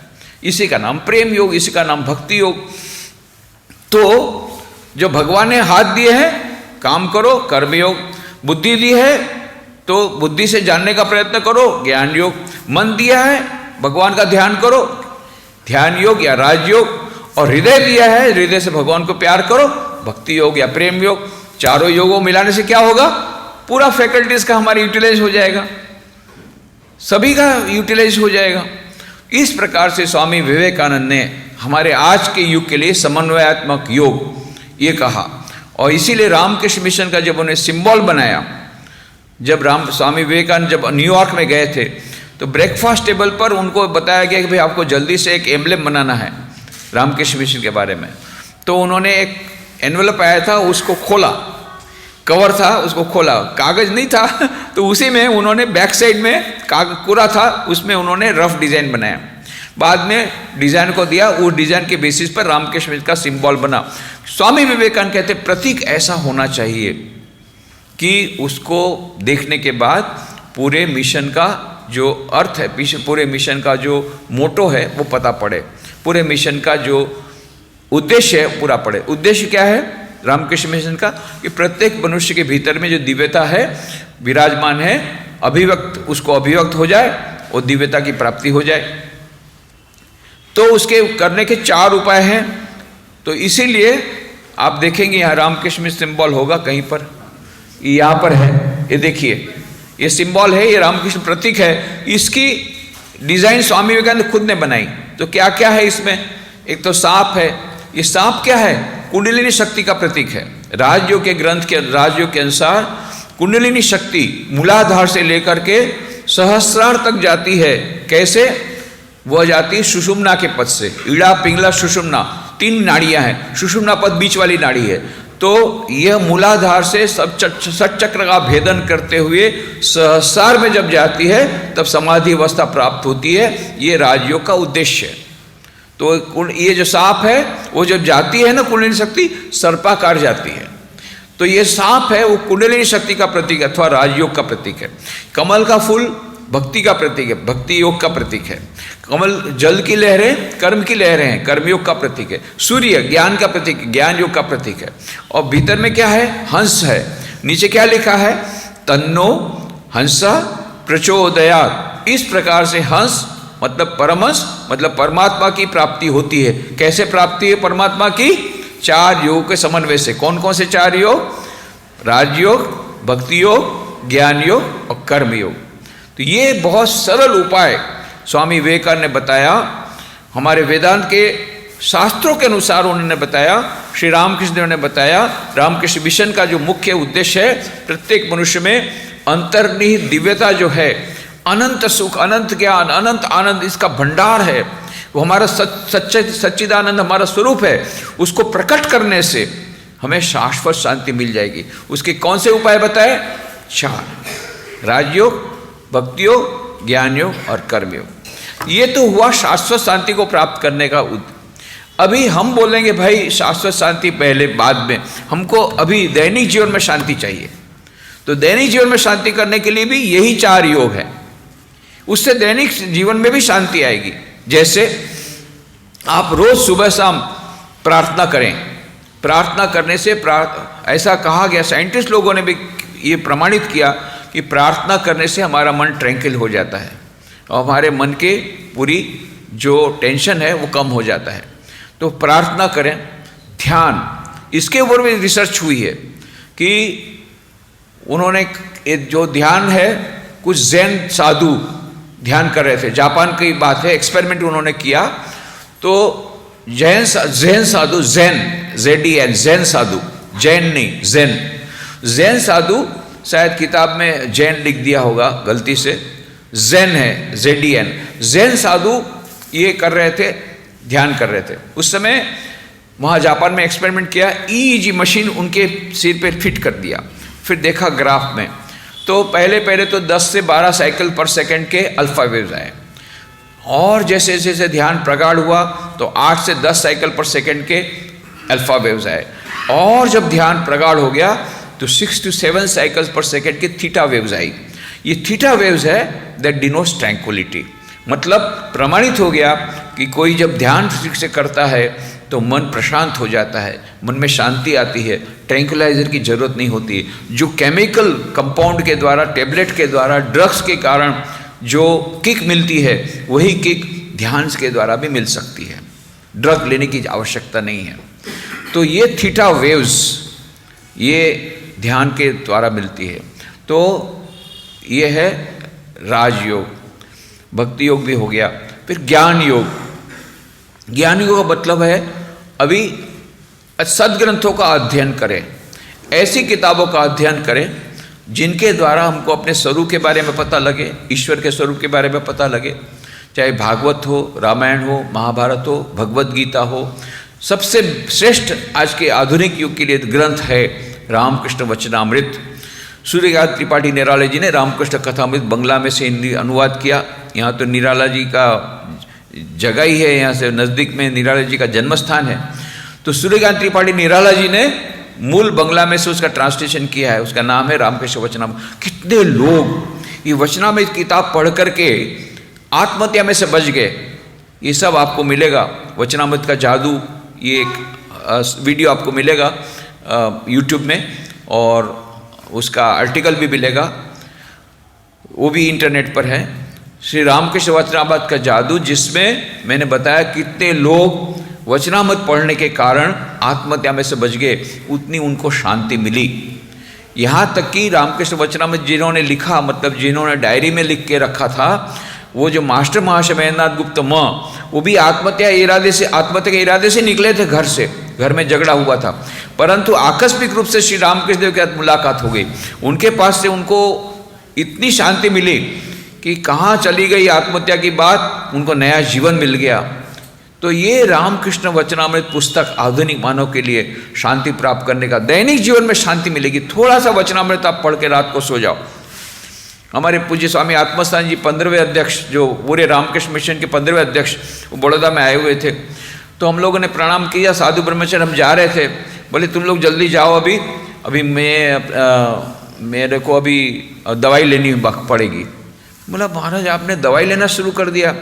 इसी का नाम प्रेम योग, इसी का नाम भक्ति योग। तो जो भगवान ने हाथ दिए हैं, काम करो, कर्मयोग। बुद्धि दी है तो बुद्धि से जानने का प्रयत्न करो, ज्ञान योग। मन दिया है, भगवान का ध्यान करो, ध्यान योग या राजयोग। और हृदय दिया है, हृदय से भगवान को प्यार करो, भक्ति योग या प्रेम योग। चारों योगों मिलाने से क्या होगा? पूरा फैकल्टीज का हमारा यूटिलाइज हो जाएगा, सभी का यूटिलाइज हो जाएगा। इस प्रकार से स्वामी विवेकानंद ने हमारे आज के युग के लिए समन्वयात्मक योग ये कहा। और इसीलिए रामकृष्ण मिशन का जब उन्हें सिंबल बनाया, जब स्वामी विवेकानंद जब न्यूयॉर्क में गए थे तो ब्रेकफास्ट टेबल पर उनको बताया गया कि भाई आपको जल्दी से एक एम्बलेम बनाना है रामकृष्ण मिशन के बारे में। तो उन्होंने एक एनवेलप आया था, उसको खोला, कवर था, उसको खोला, कागज नहीं था तो उसी में उन्होंने बैक साइड में पूरा था, उसमें उन्होंने रफ डिजाइन बनाया, बाद में डिजाइन को दिया, उस डिजाइन के बेसिस पर रामकृष्ण मिशन का सिंबल बना। स्वामी विवेकानंद कहते प्रतीक ऐसा होना चाहिए कि उसको देखने के बाद पूरे मिशन का जो अर्थ है, पूरे मिशन का जो मोटो है वो पता पड़े, पूरे मिशन का जो उद्देश्य है पूरा पड़े। उद्देश्य क्या है रामकृष्ण मिशन का? कि प्रत्येक मनुष्य के भीतर में जो दिव्यता है विराजमान है, अभिव्यक्त, उसको अभिव्यक्त हो जाए और दिव्यता की प्राप्ति हो जाए। तो उसके करने के 4 उपाय हैं। तो इसीलिए आप देखेंगे यहाँ रामकृष्ण मिशन सिंबल होगा कहीं पर, यहाँ पर है, ये देखिए ये सिंबल है, ये रामकृष्ण प्रतीक है। इसकी डिजाइन स्वामी विवेकानंद खुद ने बनाई। तो क्या क्या है इसमें? एक तो सांप है, ये सांप क्या है? कुंडलिनी शक्ति का प्रतीक है। राजयोग के ग्रंथ के राजयोग के अनुसार कुंडलिनी शक्ति मूलाधार से लेकर के सहस्रार तक जाती है। कैसे? वह जाती है सुषुम्ना के पद से, ईड़ा पिंगला सुषुम्ना, 3 नाड़ियां हैं, सुषुम्ना पद बीच वाली नाड़ी है। तो यह मूलाधार से सचक्र का भेदन करते हुए सहस्रार में जब जाती है तब समाधि अवस्था प्राप्त होती है। ये राजयोग का उद्देश्य है। तो ये जो सांप है वो जब जाती है ना कुंडलिनी शक्ति, सर्पाकार जाती है। तो ये सांप है वो कुंडलिनी शक्ति का प्रतीक अथवा राजयोग का प्रतीक है। कमल का फूल भक्ति का प्रतीक है, भक्ति योग का प्रतीक है। कमल जल की लहरें कर्म की लहरें हैं, कर्मयोग का प्रतीक है। सूर्य ज्ञान का प्रतीक, ज्ञान योग का प्रतीक है। और भीतर में क्या है? हंस है। नीचे क्या लिखा है? तन्नो हंसा प्रचोदयात्। इस प्रकार से हंस मतलब परमहंस मतलब परमात्मा की प्राप्ति होती है। कैसे प्राप्ति है परमात्मा की? 4 योग के समन्वय से। कौन कौन से 4 योग? राजयोग, भक्ति योग, ज्ञान योग और कर्म योग। तो ये बहुत सरल उपाय स्वामी विवेकानंद ने बताया, हमारे वेदांत के शास्त्रों के अनुसार उन्होंने बताया, श्री रामकृष्ण देव ने बताया। रामकृष्ण मिशन का जो मुख्य उद्देश्य है, प्रत्येक मनुष्य में अंतर्निहित दिव्यता जो है, अनंत सुख, अनंत ज्ञान, अनंत आनंद, इसका भंडार है, वो हमारा सच्चिदानंद हमारा स्वरूप है। उसको प्रकट करने से हमें शाश्वत शांति मिल जाएगी। उसके कौन से उपाय बताए? 4, राजयोग, भक्ति योग, ज्ञान योग और कर्म योग। ये तो हुआ शाश्वत शांति को प्राप्त करने का अभी हम बोलेंगे भाई शाश्वत शांति पहले बाद में, हमको अभी दैनिक जीवन में शांति चाहिए। तो दैनिक जीवन में शांति करने के लिए भी यही 4 योग है, उससे दैनिक जीवन में भी शांति आएगी। जैसे आप रोज सुबह शाम प्रार्थना करें, प्रार्थना करने से ऐसा कहा गया, साइंटिस्ट लोगों ने भी ये प्रमाणित किया कि प्रार्थना करने से हमारा मन ट्रैंक्विल हो जाता है और हमारे मन के पूरी जो टेंशन है वो कम हो जाता है। तो प्रार्थना करें। ध्यान, इसके ऊपर भी रिसर्च हुई है कि उन्होंने जो ध्यान है, कुछ जैन साधु ध्यान कर रहे थे, जापान की बात है, एक्सपेरिमेंट उन्होंने किया। तो जैन साधु, जैन ZEN, जैन साधु, जैन नहीं जैन साधु, शायद किताब में जैन लिख दिया होगा गलती से, जैन है ZEN। जैन साधु ये कर रहे थे, ध्यान कर रहे थे। उस समय वहाँ जापान में एक्सपेरिमेंट किया, EEG मशीन उनके सिर पे फिट कर दिया, फिर देखा ग्राफ में, तो पहले तो 10 से 12 साइकिल पर सेकंड के अल्फा वेव्स आए, और जैसे जैसे ध्यान प्रगाढ़ हुआ तो 8 से 10 साइकिल पर सेकंड के अल्फा वेव्स आए, और जब ध्यान प्रगाढ़ हो गया तो 6 to 7 साइकिल्स पर सेकंड के थीटा वेव्स आई। ये थीटा वेव्स है दैट डिनोट्स ट्रैंक्विलिटी। मतलब प्रमाणित हो गया कि कोई जब ध्यान ठीक से करता है तो मन प्रशांत हो जाता है, मन में शांति आती है, ट्रैंक्विलाइजर की जरूरत नहीं होती। जो केमिकल कंपाउंड के द्वारा, टैबलेट के द्वारा, ड्रग्स के कारण जो किक मिलती है, वही किक ध्यान के द्वारा भी मिल सकती है, ड्रग लेने की आवश्यकता नहीं है। तो ये थीटा वेव्स ये ध्यान के द्वारा मिलती है। तो ये है राजयोग। भक्ति योग भी हो गया। फिर ज्ञान योग। ज्ञान योग का मतलब है अभी सद्ग्रंथों का अध्ययन करें, ऐसी किताबों का अध्ययन करें जिनके द्वारा हमको अपने स्वरूप के बारे में पता लगे, ईश्वर के स्वरूप के बारे में पता लगे। चाहे भागवत हो, रामायण हो, महाभारत हो, भगवत गीता हो। सबसे श्रेष्ठ आज के आधुनिक युग के लिए ग्रंथ है रामकृष्ण वचनामृत। सूर्यकांत त्रिपाठी निराला जी ने रामकृष्ण कथामृत बंगला में से हिंदी अनुवाद किया। यहाँ तो निराला जी का जगह ही है, यहाँ से नज़दीक में निराला जी का जन्म स्थान है। तो सूर्यकांत त्रिपाठी निराला जी ने मूल बंगला में से उसका ट्रांसलेशन किया है, उसका नाम है रामकृष्ण वचनामृत। कितने लोग ये वचनामृत किताब पढ़ करके आत्महत्या में से बच गए, ये सब आपको मिलेगा। वचनामृत का जादू, ये एक वीडियो आपको मिलेगा यूट्यूब में, और उसका आर्टिकल भी मिलेगा, वो भी इंटरनेट पर है। श्री रामकृष्ण वचनामृत का जादू, जिसमें मैंने बताया कितने लोग वचनामृत पढ़ने के कारण आत्महत्या में से बच गए, उतनी उनको शांति मिली। यहाँ तक कि रामकृष्ण वचनामृत जिन्होंने लिखा, मतलब जिन्होंने डायरी में लिख के रखा था, वो जो मास्टर महाशय महेंद्रनाथ गुप्त वो भी आत्महत्या के इरादे से निकले थे घर से। घर में झगड़ा हुआ था, परंतु आकस्मिक रूप से श्री रामकृष्ण देव के साथ मुलाकात हो गई। उनके पास से उनको इतनी शांति मिली कि कहाँ चली गई आत्महत्या की बात, उनको नया जीवन मिल गया। तो ये रामकृष्ण वचनामृत पुस्तक आधुनिक मानव के लिए शांति प्राप्त करने का, दैनिक जीवन में शांति मिलेगी। थोड़ा सा वचनामृत आप पढ़ के रात को सो जाओ। हमारे पूज्य स्वामी आत्मस्थान जी 15वें अध्यक्ष, जो पूरे रामकृष्ण मिशन के 15वें अध्यक्ष, वो बड़ौदा में आए हुए थे। तो हम लोगों ने प्रणाम किया, साधु ब्रह्मचर्य हम जा रहे थे। बोले तुम लोग जल्दी जाओ, अभी मेरे को अभी दवाई लेनी पड़ेगी। बोला महाराज आपने दवाई लेना शुरू कर दिया?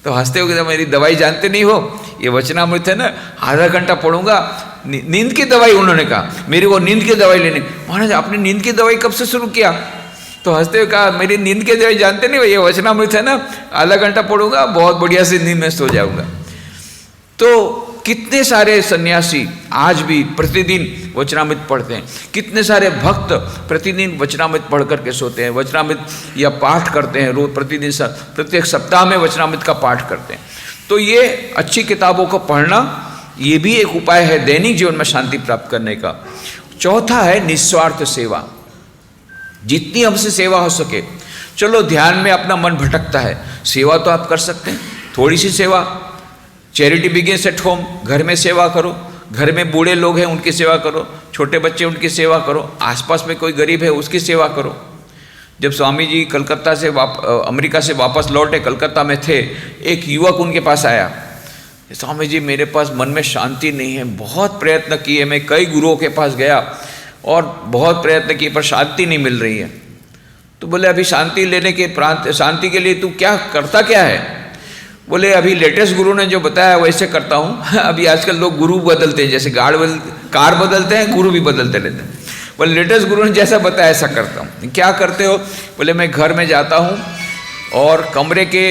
तो हंसते हुए मेरी दवाई जानते नहीं हो, ये वचनामृत है ना, आधा घंटा पढ़ूंगा। नींद की दवाई, उन्होंने कहा मेरे को नींद की दवाई लेनी। महाराज आपने नींद की दवाई कब से शुरू किया? तो हंसते हुए कहा मेरी नींद की दवाई जानते नहीं हो, ये वचनामृत है ना, आधा घंटा पढ़ूंगा, बहुत बढ़िया से नींद में सो जाऊंगा। तो कितने सारे सन्यासी आज भी प्रतिदिन वचनामृत पढ़ते हैं, कितने सारे भक्त प्रतिदिन वचनामृत पढ़ करके सोते हैं, वचनामृत या पाठ करते हैं रोज, प्रतिदिन प्रत्येक सप्ताह में वचनामृत का पाठ करते हैं। तो ये अच्छी किताबों को पढ़ना, ये भी एक उपाय है दैनिक जीवन में शांति प्राप्त करने का। चौथा है निस्वार्थ सेवा, जितनी हमसे सेवा हो सके। चलो ध्यान में अपना मन भटकता है, सेवा तो आप कर सकते हैं, थोड़ी सी सेवा। चैरिटी बिगिंस एट होम, घर में सेवा करो, घर में बूढ़े लोग हैं उनकी सेवा करो, छोटे बच्चे उनकी सेवा करो, आसपास में कोई गरीब है उसकी सेवा करो। जब स्वामी जी कलकत्ता से अमेरिका से वापस लौटे, कलकत्ता में थे, एक युवक उनके पास आया, स्वामी जी मेरे पास मन में शांति नहीं है, बहुत प्रयत्न किए, मैं कई गुरुओं के पास गया और बहुत प्रयत्न किए पर शांति नहीं मिल रही है। तो बोले अभी शांति लेने के शांति के लिए तू क्या करता क्या है? बोले अभी लेटेस्ट गुरु ने जो बताया वैसे करता हूँ। अभी आजकल लोग गुरु बदलते हैं, जैसे कार बदलते हैं, गुरु भी बदलते रहते हैं। बोले लेटेस्ट गुरु ने जैसा बताया ऐसा करता हूँ। क्या करते हो? बोले मैं घर में जाता हूँ और कमरे के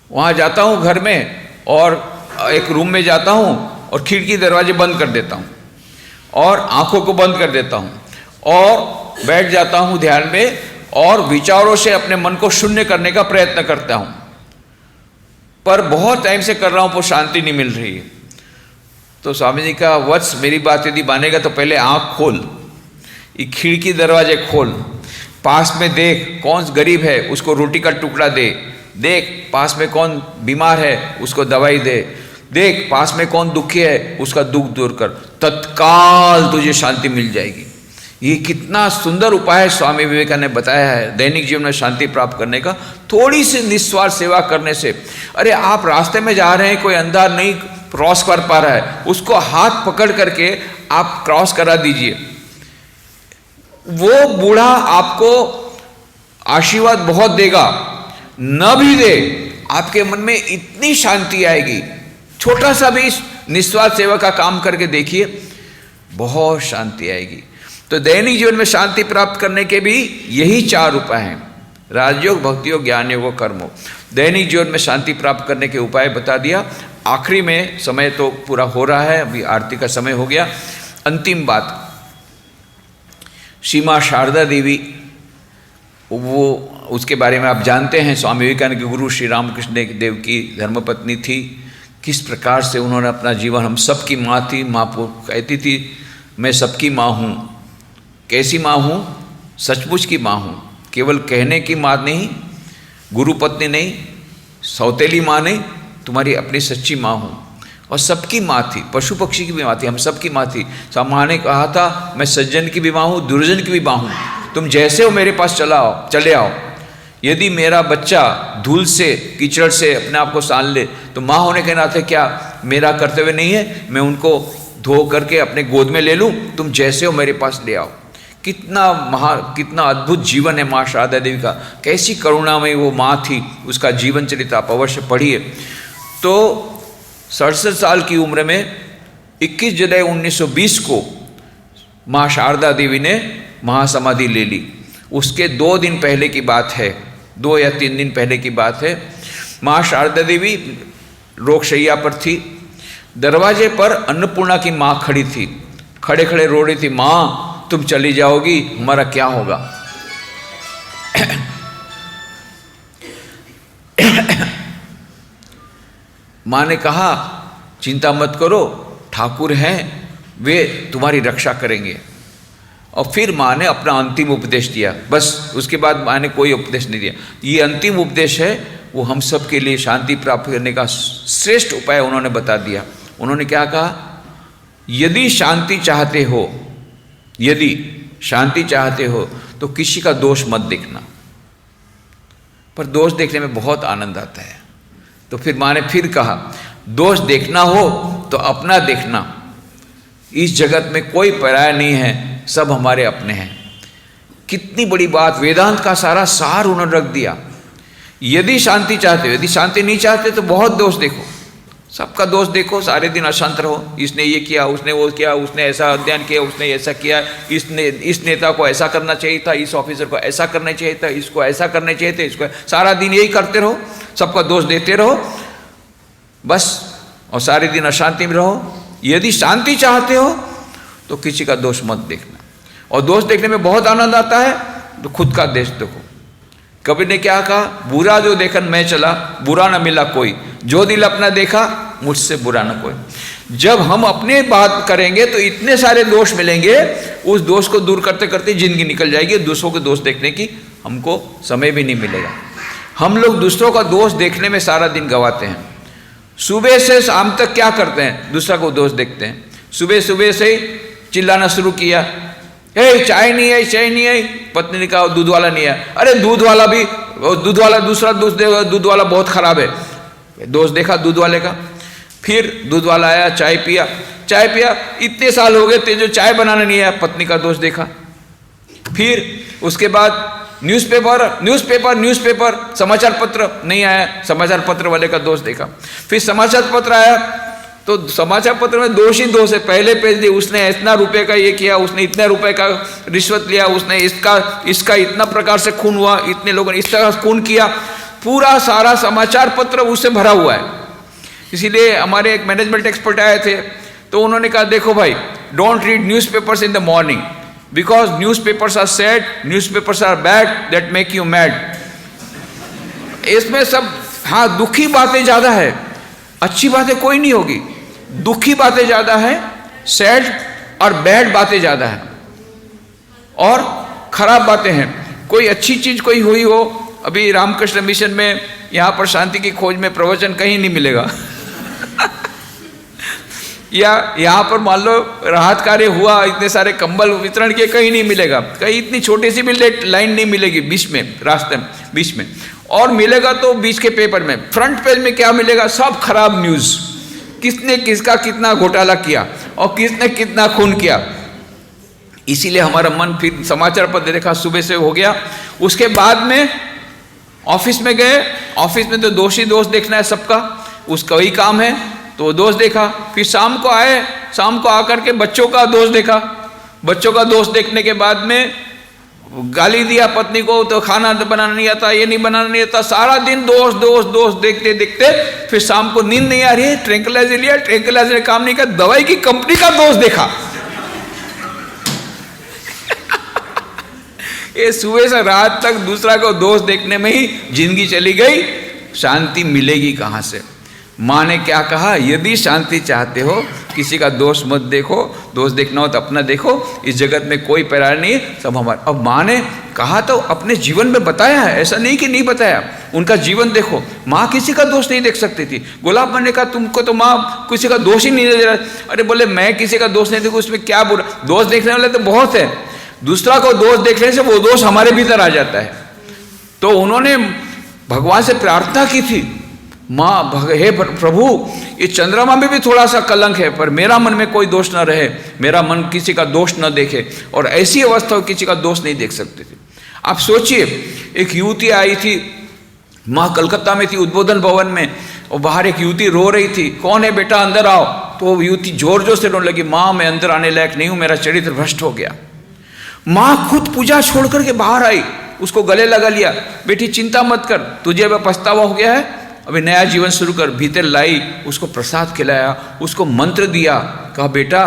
वहाँ जाता हूँ घर में, और एक रूम में जाता हूँ और खिड़की दरवाजे बंद कर देता हूँ और आंखों को बंद कर देता हूँ और बैठ जाता हूँ ध्यान में, और विचारों से अपने मन को शून्य करने का प्रयत्न करता हूँ। पर बहुत टाइम से कर रहा हूँ, वो शांति नहीं मिल रही है। तो स्वामी जी का वत्स, मेरी बात यदि मानेगा तो पहले आँख खोल, ये खिड़की दरवाजे खोल, पास में देख कौन गरीब है उसको रोटी का टुकड़ा दे, देख पास में कौन बीमार है उसको दवाई दे, देख पास में कौन दुखी है उसका दुख दूर कर, तत्काल तुझे शांति मिल जाएगी। ये कितना सुंदर उपाय स्वामी विवेकानंद ने बताया है दैनिक जीवन में शांति प्राप्त करने का, थोड़ी सी निस्वार्थ सेवा करने से। अरे आप रास्ते में जा रहे हैं, कोई अंधा नहीं क्रॉस कर पा रहा है, उसको हाथ पकड़ करके आप क्रॉस करा दीजिए। वो बूढ़ा आपको आशीर्वाद बहुत देगा, न भी दे, आपके मन में इतनी शांति आएगी। छोटा सा भी निस्वार्थ सेवा का काम करके देखिए, बहुत शांति आएगी। तो दैनिक जीवन में शांति प्राप्त करने के भी यही 4 उपाय हैं, राजयोग, भक्ति योग, ज्ञान योग, कर्म योग। दैनिक जीवन में शांति प्राप्त करने के उपाय बता दिया। आखिरी में, समय तो पूरा हो रहा है, अभी आरती का समय हो गया, अंतिम बात, श्री मां शारदा देवी, वो उसके बारे में आप जानते हैं, स्वामी विवेकानंद के गुरु श्री रामकृष्ण देव की धर्मपत्नी थी। किस प्रकार से उन्होंने अपना जीवन, हम सबकी माँ थी, माँ कहती थी मैं सबकी माँ हूँ। कैसी माँ हूँ? सचमुच की माँ हूँ, केवल कहने की माँ नहीं, गुरु पत्नी नहीं, सौतेली माँ नहीं, तुम्हारी अपनी सच्ची माँ हूँ। और सबकी माँ थी, पशु पक्षी की भी माँ थी, हम सबकी माँ थी। माँ ने कहा था मैं सज्जन की भी माँ हूँ, दुर्जन की भी माँ हूँ, तुम जैसे हो मेरे पास चले आओ। यदि मेरा बच्चा धूल से कीचड़ से अपने आप को सान ले तो माँ होने के नाते क्या मेरा कर्तव्य नहीं है, मैं उनको धो करके अपने गोद में ले लूँ, तुम जैसे हो मेरे पास ले आओ। कितना अद्भुत जीवन है माँ शारदा देवी का, कैसी करुणामयी वो माँ थी, उसका जीवन चरित्र आप अवश्य पढ़िए। तो 67 साल की उम्र में 21 जुलाई 1920 को माँ शारदा देवी ने महासमाधि ले ली। उसके 2 दिन पहले की बात है, 2 या 3 दिन पहले की बात है। माँ शारदा देवी रोगशैया पर थी, दरवाजे पर अन्नपूर्णा की माँ खड़ी थी, खड़े खड़े रो रही थी, माँ तुम चली जाओगी हमारा क्या होगा। माँ ने कहा चिंता मत करो, ठाकुर हैं वे तुम्हारी रक्षा करेंगे। और फिर माँ ने अपना अंतिम उपदेश दिया, बस उसके बाद माँ ने कोई उपदेश नहीं दिया। ये अंतिम उपदेश है, वो हम सब के लिए शांति प्राप्त करने का श्रेष्ठ उपाय उन्होंने बता दिया। उन्होंने क्या कहा, यदि शांति चाहते हो, यदि शांति चाहते हो तो किसी का दोष मत देखना। पर दोष देखने में बहुत आनंद आता है। तो फिर माँ ने फिर कहा, दोष देखना हो तो अपना देखना, इस जगत में कोई पराया नहीं है, सब हमारे अपने हैं। कितनी बड़ी बात, वेदांत का सारा सार उन्होंने रख दिया। यदि शांति चाहते हो, यदि शांति नहीं चाहते तो बहुत दोष देखो, सबका दोष देखो, सारे दिन अशांत रहो, इसने ये किया, उसने वो किया, उसने ऐसा अध्ययन किया, उसने ऐसा किया, इस नेता को ऐसा करना चाहिए था, इस ऑफिसर को ऐसा करना चाहिए था, इसको ऐसा करना चाहिए था, इसको, सारा दिन यही करते रहो, सबका दोष देते रहो बस, और सारे दिन अशांति में रहो। यदि शांति चाहते हो तो किसी का दोष मत देखना। और दोष देखने में बहुत आनंद आता है, तो खुद का दोष देखो। कबीर ने क्या कहा, बुरा जो देखन मैं चला, बुरा न मिला कोई, जो दिल अपना देखा मुझसे बुरा न कोई। जब हम अपने बात करेंगे तो इतने सारे दोष मिलेंगे, उस दोष को दूर करते करते जिंदगी निकल जाएगी, दूसरों के दोष देखने की हमको समय भी नहीं मिलेगा। हम लोग दूसरों का दोष देखने में सारा दिन गवाते हैं। सुबह से शाम तक क्या करते हैं, दूसरा को दोष देखते हैं। सुबह सुबह से ही चिल्लाना शुरू किया, चाय नहीं है, चाय नहीं है, पत्नी ने कहा दूध वाला नहीं है, अरे दूध वाला भी, दूध वाला दूसरा दूध वाला बहुत खराब है, दोष देखा दूध वाले का। फिर दूध वाला आया, चाय पिया, इतने साल हो गए थे जो चाय बनाना नहीं आया, पत्नी का दोष देखा। फिर उसके बाद न्यूज़पेपर समाचार पत्र नहीं आया, समाचार पत्र वाले का दोष देखा। फिर समाचार पत्र आया तो समाचार पत्र में दोष ही दोष है। पहले पेज दिए, उसने इतना रुपए का ये किया, उसने इतने रुपए का रिश्वत लिया, उसने इसका इतना प्रकार से खून हुआ, इतने लोगों ने इस तरह खून किया, पूरा सारा समाचार पत्र उससे भरा हुआ है। इसीलिए हमारे एक मैनेजमेंट एक्सपर्ट आए थे, तो उन्होंने कहा देखो भाई, don't read newspapers in the morning because newspapers are sad, newspapers are bad, that make you mad. इसमें सब हाँ दुखी बातें ज़्यादा है, अच्छी बातें कोई नहीं होगी, दुखी बातें ज़्यादा है, सैड और बैड बातें ज़्यादा है, और खराब बातें हैं। कोई अच्छी चीज़ कोई हुई हो, अभी रामकृष्ण मिशन में यहाँ पर शांति की खोज में प्रवचन कहीं नहीं मिलेगा या यहाँ पर मान लो राहत कार्य हुआ, इतने सारे कंबल वितरण किए, कहीं नहीं मिलेगा। कहीं इतनी छोटी सी भी लाइन नहीं मिलेगी बीच में, रास्ते में बीच में, और मिलेगा तो बीच के पेपर में। फ्रंट पेज में क्या मिलेगा, सब खराब न्यूज़, किसने किसका कितना घोटाला किया और किसने कितना खून किया। इसीलिए हमारा मन फिर समाचार पत्र देखा, सुबह से हो गया। उसके बाद में ऑफिस में गए, ऑफिस में तो दोष देखना है सबका, उसका वही काम है, तो दोष देखा। फिर शाम को आए, शाम को आकर के बच्चों का दोष देखा। बच्चों का दोष देखने के बाद में गाली दिया पत्नी को, तो खाना बनाना नहीं आता, ये नहीं बनाना नहीं आता, सारा दिन दोष देखते देखते फिर शाम को नींद नहीं आ रही है, ट्रैंक्विलाइजर लिया, ट्रैंक्विलाइजर काम नहीं किया, दवाई की कंपनी का दोष देखा ये सुबह से रात तक दूसरा को दोष देखने में ही जिंदगी चली गई, शांति मिलेगी कहाँ से। माँ ने क्या कहा, यदि शांति चाहते हो किसी का दोष मत देखो, दोष देखना हो तो अपना देखो, इस जगत में कोई प्यार नहीं, सब हमारा। अब माँ ने कहा तो अपने जीवन में बताया है, ऐसा नहीं कि नहीं बताया, उनका जीवन देखो। माँ किसी का दोष नहीं देख सकती थी। गुलाब माँ ने कहा तुमको तो माँ किसी का दोष ही नहीं दे रहा। अरे बोले मैं किसी का दोष नहीं देखूँ, उसमें क्या बुरा, दोष देखने वाले तो बहुत है, दूसरा को दोष देखने से वो दोष हमारे भीतर आ जाता है। तो उन्होंने भगवान से प्रार्थना की थी, माँ हे प्रभु ये चंद्रमा में भी थोड़ा सा कलंक है, पर मेरा मन में कोई दोष न रहे, मेरा मन किसी का दोष न देखे। और ऐसी अवस्था किसी का दोष नहीं देख सकते थे। आप सोचिए, एक युवती आई थी, माँ कलकत्ता में थी उद्बोधन भवन में, और बाहर एक युवती रो रही थी, कौन है बेटा अंदर आओ। तो वो युवती जोर जोर से रोने लगी, माँ मैं अंदर आने लायक नहीं हूँ, मेरा चरित्र भ्रष्ट हो गया। माँ खुद पूजा छोड़ करके बाहर आई, उसको गले लगा लिया, बेटी चिंता मत कर, तुझे अब पछतावा हो गया है, अभी नया जीवन शुरू कर। भीतर लाई, उसको प्रसाद खिलाया, उसको मंत्र दिया, कहा बेटा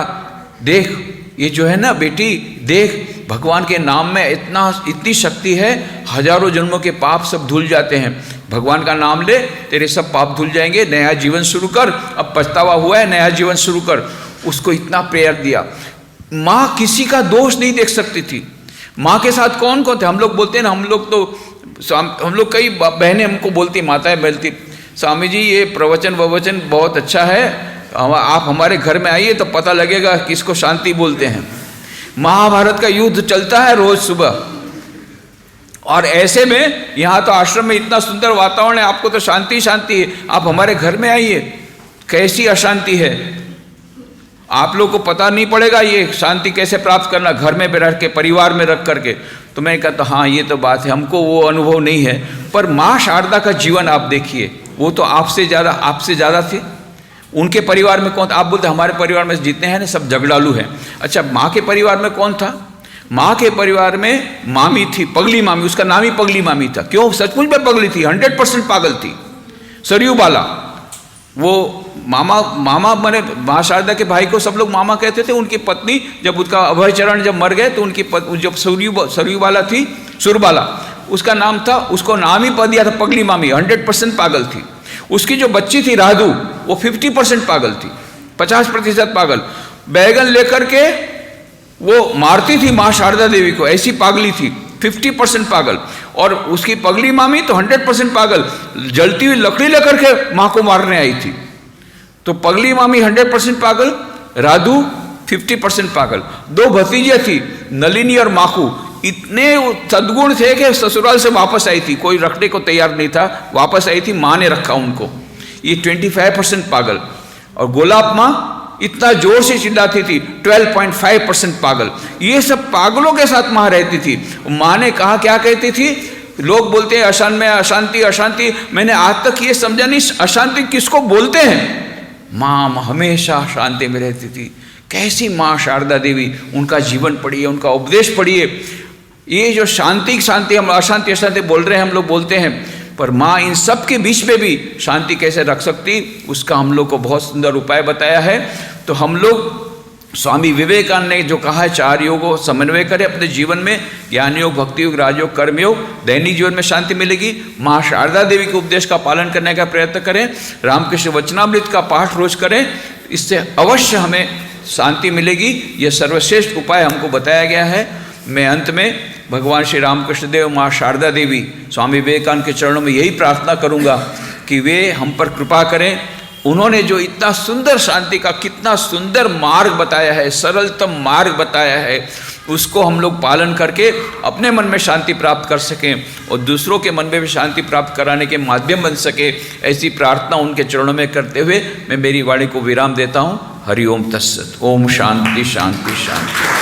देख ये जो है ना बेटी, देख भगवान के नाम में इतनी शक्ति है, हजारों जन्मों के पाप सब धुल जाते हैं, भगवान का नाम ले तेरे सब पाप धुल जाएंगे, नया जीवन शुरू कर, अब पछतावा हुआ है नया जीवन शुरू कर। उसको इतना प्रेयर दिया। माँ किसी का दोष नहीं देख सकती थी। माँ के साथ कौन कौन थे, हम लोग बोलते हैं ना, हम लोग कई बहनें हमको बोलती, माताएं बोलती, स्वामी जी ये प्रवचन ववचन बहुत अच्छा है, आप हमारे घर में आइए तो पता लगेगा किसको शांति बोलते हैं। महाभारत का युद्ध चलता है रोज सुबह, और ऐसे में यहाँ तो आश्रम में इतना सुंदर वातावरण है, आपको तो शांति शांति है, आप हमारे घर में आइए, कैसी अशांति है। आप लोग को पता नहीं पड़ेगा ये शांति कैसे प्राप्त करना, घर में रह के, परिवार में रख करके। तो मैं कहता हाँ ये तो बात है, हमको वो अनुभव नहीं है। पर माँ शारदा का जीवन आप देखिए, वो तो आपसे ज़्यादा थे। उनके परिवार में कौन था, आप बोलते हमारे परिवार में जितने हैं ना सब झगड़ालू हैं। अच्छा माँ के परिवार में कौन था, माँ के परिवार में मामी थी, पगली मामी, उसका नाम ही पगली मामी था। क्यों, सचमुच में पगली थी, 100% पागल थी। सरयू बाला, वो मामा मैंने माँ शारदा के भाई को सब लोग मामा कहते थे। उनकी पत्नी जब उसका अभय चरण जब मर गए तो उनकी जब सरयू बाला थी, सुरबाला उसका नाम था, उसको नाम ही दिया था पगली मामी, 100% पागल थी। उसकी जो बच्ची थी राधु, वो 50% पागल थी, 50% पागल। बैगन लेकर के वो मारती थी माँ शारदा देवी को, ऐसी पागली थी, 50% पागल। और उसकी पगली मामी तो 100% पागल, जलती हुई लकड़ी लेकर के माँ को मारने आई थी। तो पगली मामी 100% पागल, राधु 50% पागल। दो भतीजे थी, नलिनी और माखू, इतने सद्गुण थे कि ससुराल से वापस आई थी, कोई रखने को तैयार नहीं था, वापस आई थी, माँ ने रखा उनको। ये 25% पागल। और गोलाब माँ इतना जोर से चिल्लाती थी, 12.5% पागल। ये सब पागलों के साथ माँ रहती थी। माँ ने कहा, क्या कहती थी, लोग बोलते हैं अशांत में अशांति अशांति, मैंने आज तक ये समझा नहीं अशांति किसको बोलते हैं। माँ हमेशा शांति में रहती थी। कैसी माँ शारदा देवी, उनका जीवन पढ़िए, उनका उपदेश पढ़िए। ये जो शांति शांति हम अशांति अशांति बोल रहे हैं, हम लोग बोलते हैं, पर माँ इन सब के बीच में भी शांति कैसे रख सकती, उसका हम लोग को बहुत सुंदर उपाय बताया है। तो हम लोग स्वामी विवेकानंद ने जो कहा है, 4 योगों समन्वय करें अपने जीवन में, ज्ञान योग, भक्ति योग, राजयोग, कर्मयोग, दैनिक जीवन में शांति मिलेगी। माँ शारदा देवी के उपदेश का पालन करने का प्रयत्न करें, रामकृष्ण वचनामृत का पाठ रोज करें, इससे अवश्य हमें शांति मिलेगी। यह सर्वश्रेष्ठ उपाय हमको बताया गया है। मैं अंत में भगवान श्री रामकृष्ण देव, माँ शारदा देवी, स्वामी विवेकानंद के चरणों में यही प्रार्थना करूँगा कि वे हम पर कृपा करें। उन्होंने जो इतना सुंदर शांति का कितना सुंदर मार्ग बताया है, सरलतम मार्ग बताया है, उसको हम लोग पालन करके अपने मन में शांति प्राप्त कर सकें और दूसरों के मन में भी शांति प्राप्त कराने के माध्यम बन सके। ऐसी प्रार्थना उनके चरणों में करते हुए मैं मेरी वाणी को विराम देता हूँ। हरि ओम तत्सत। ओम शांति शांति शांति।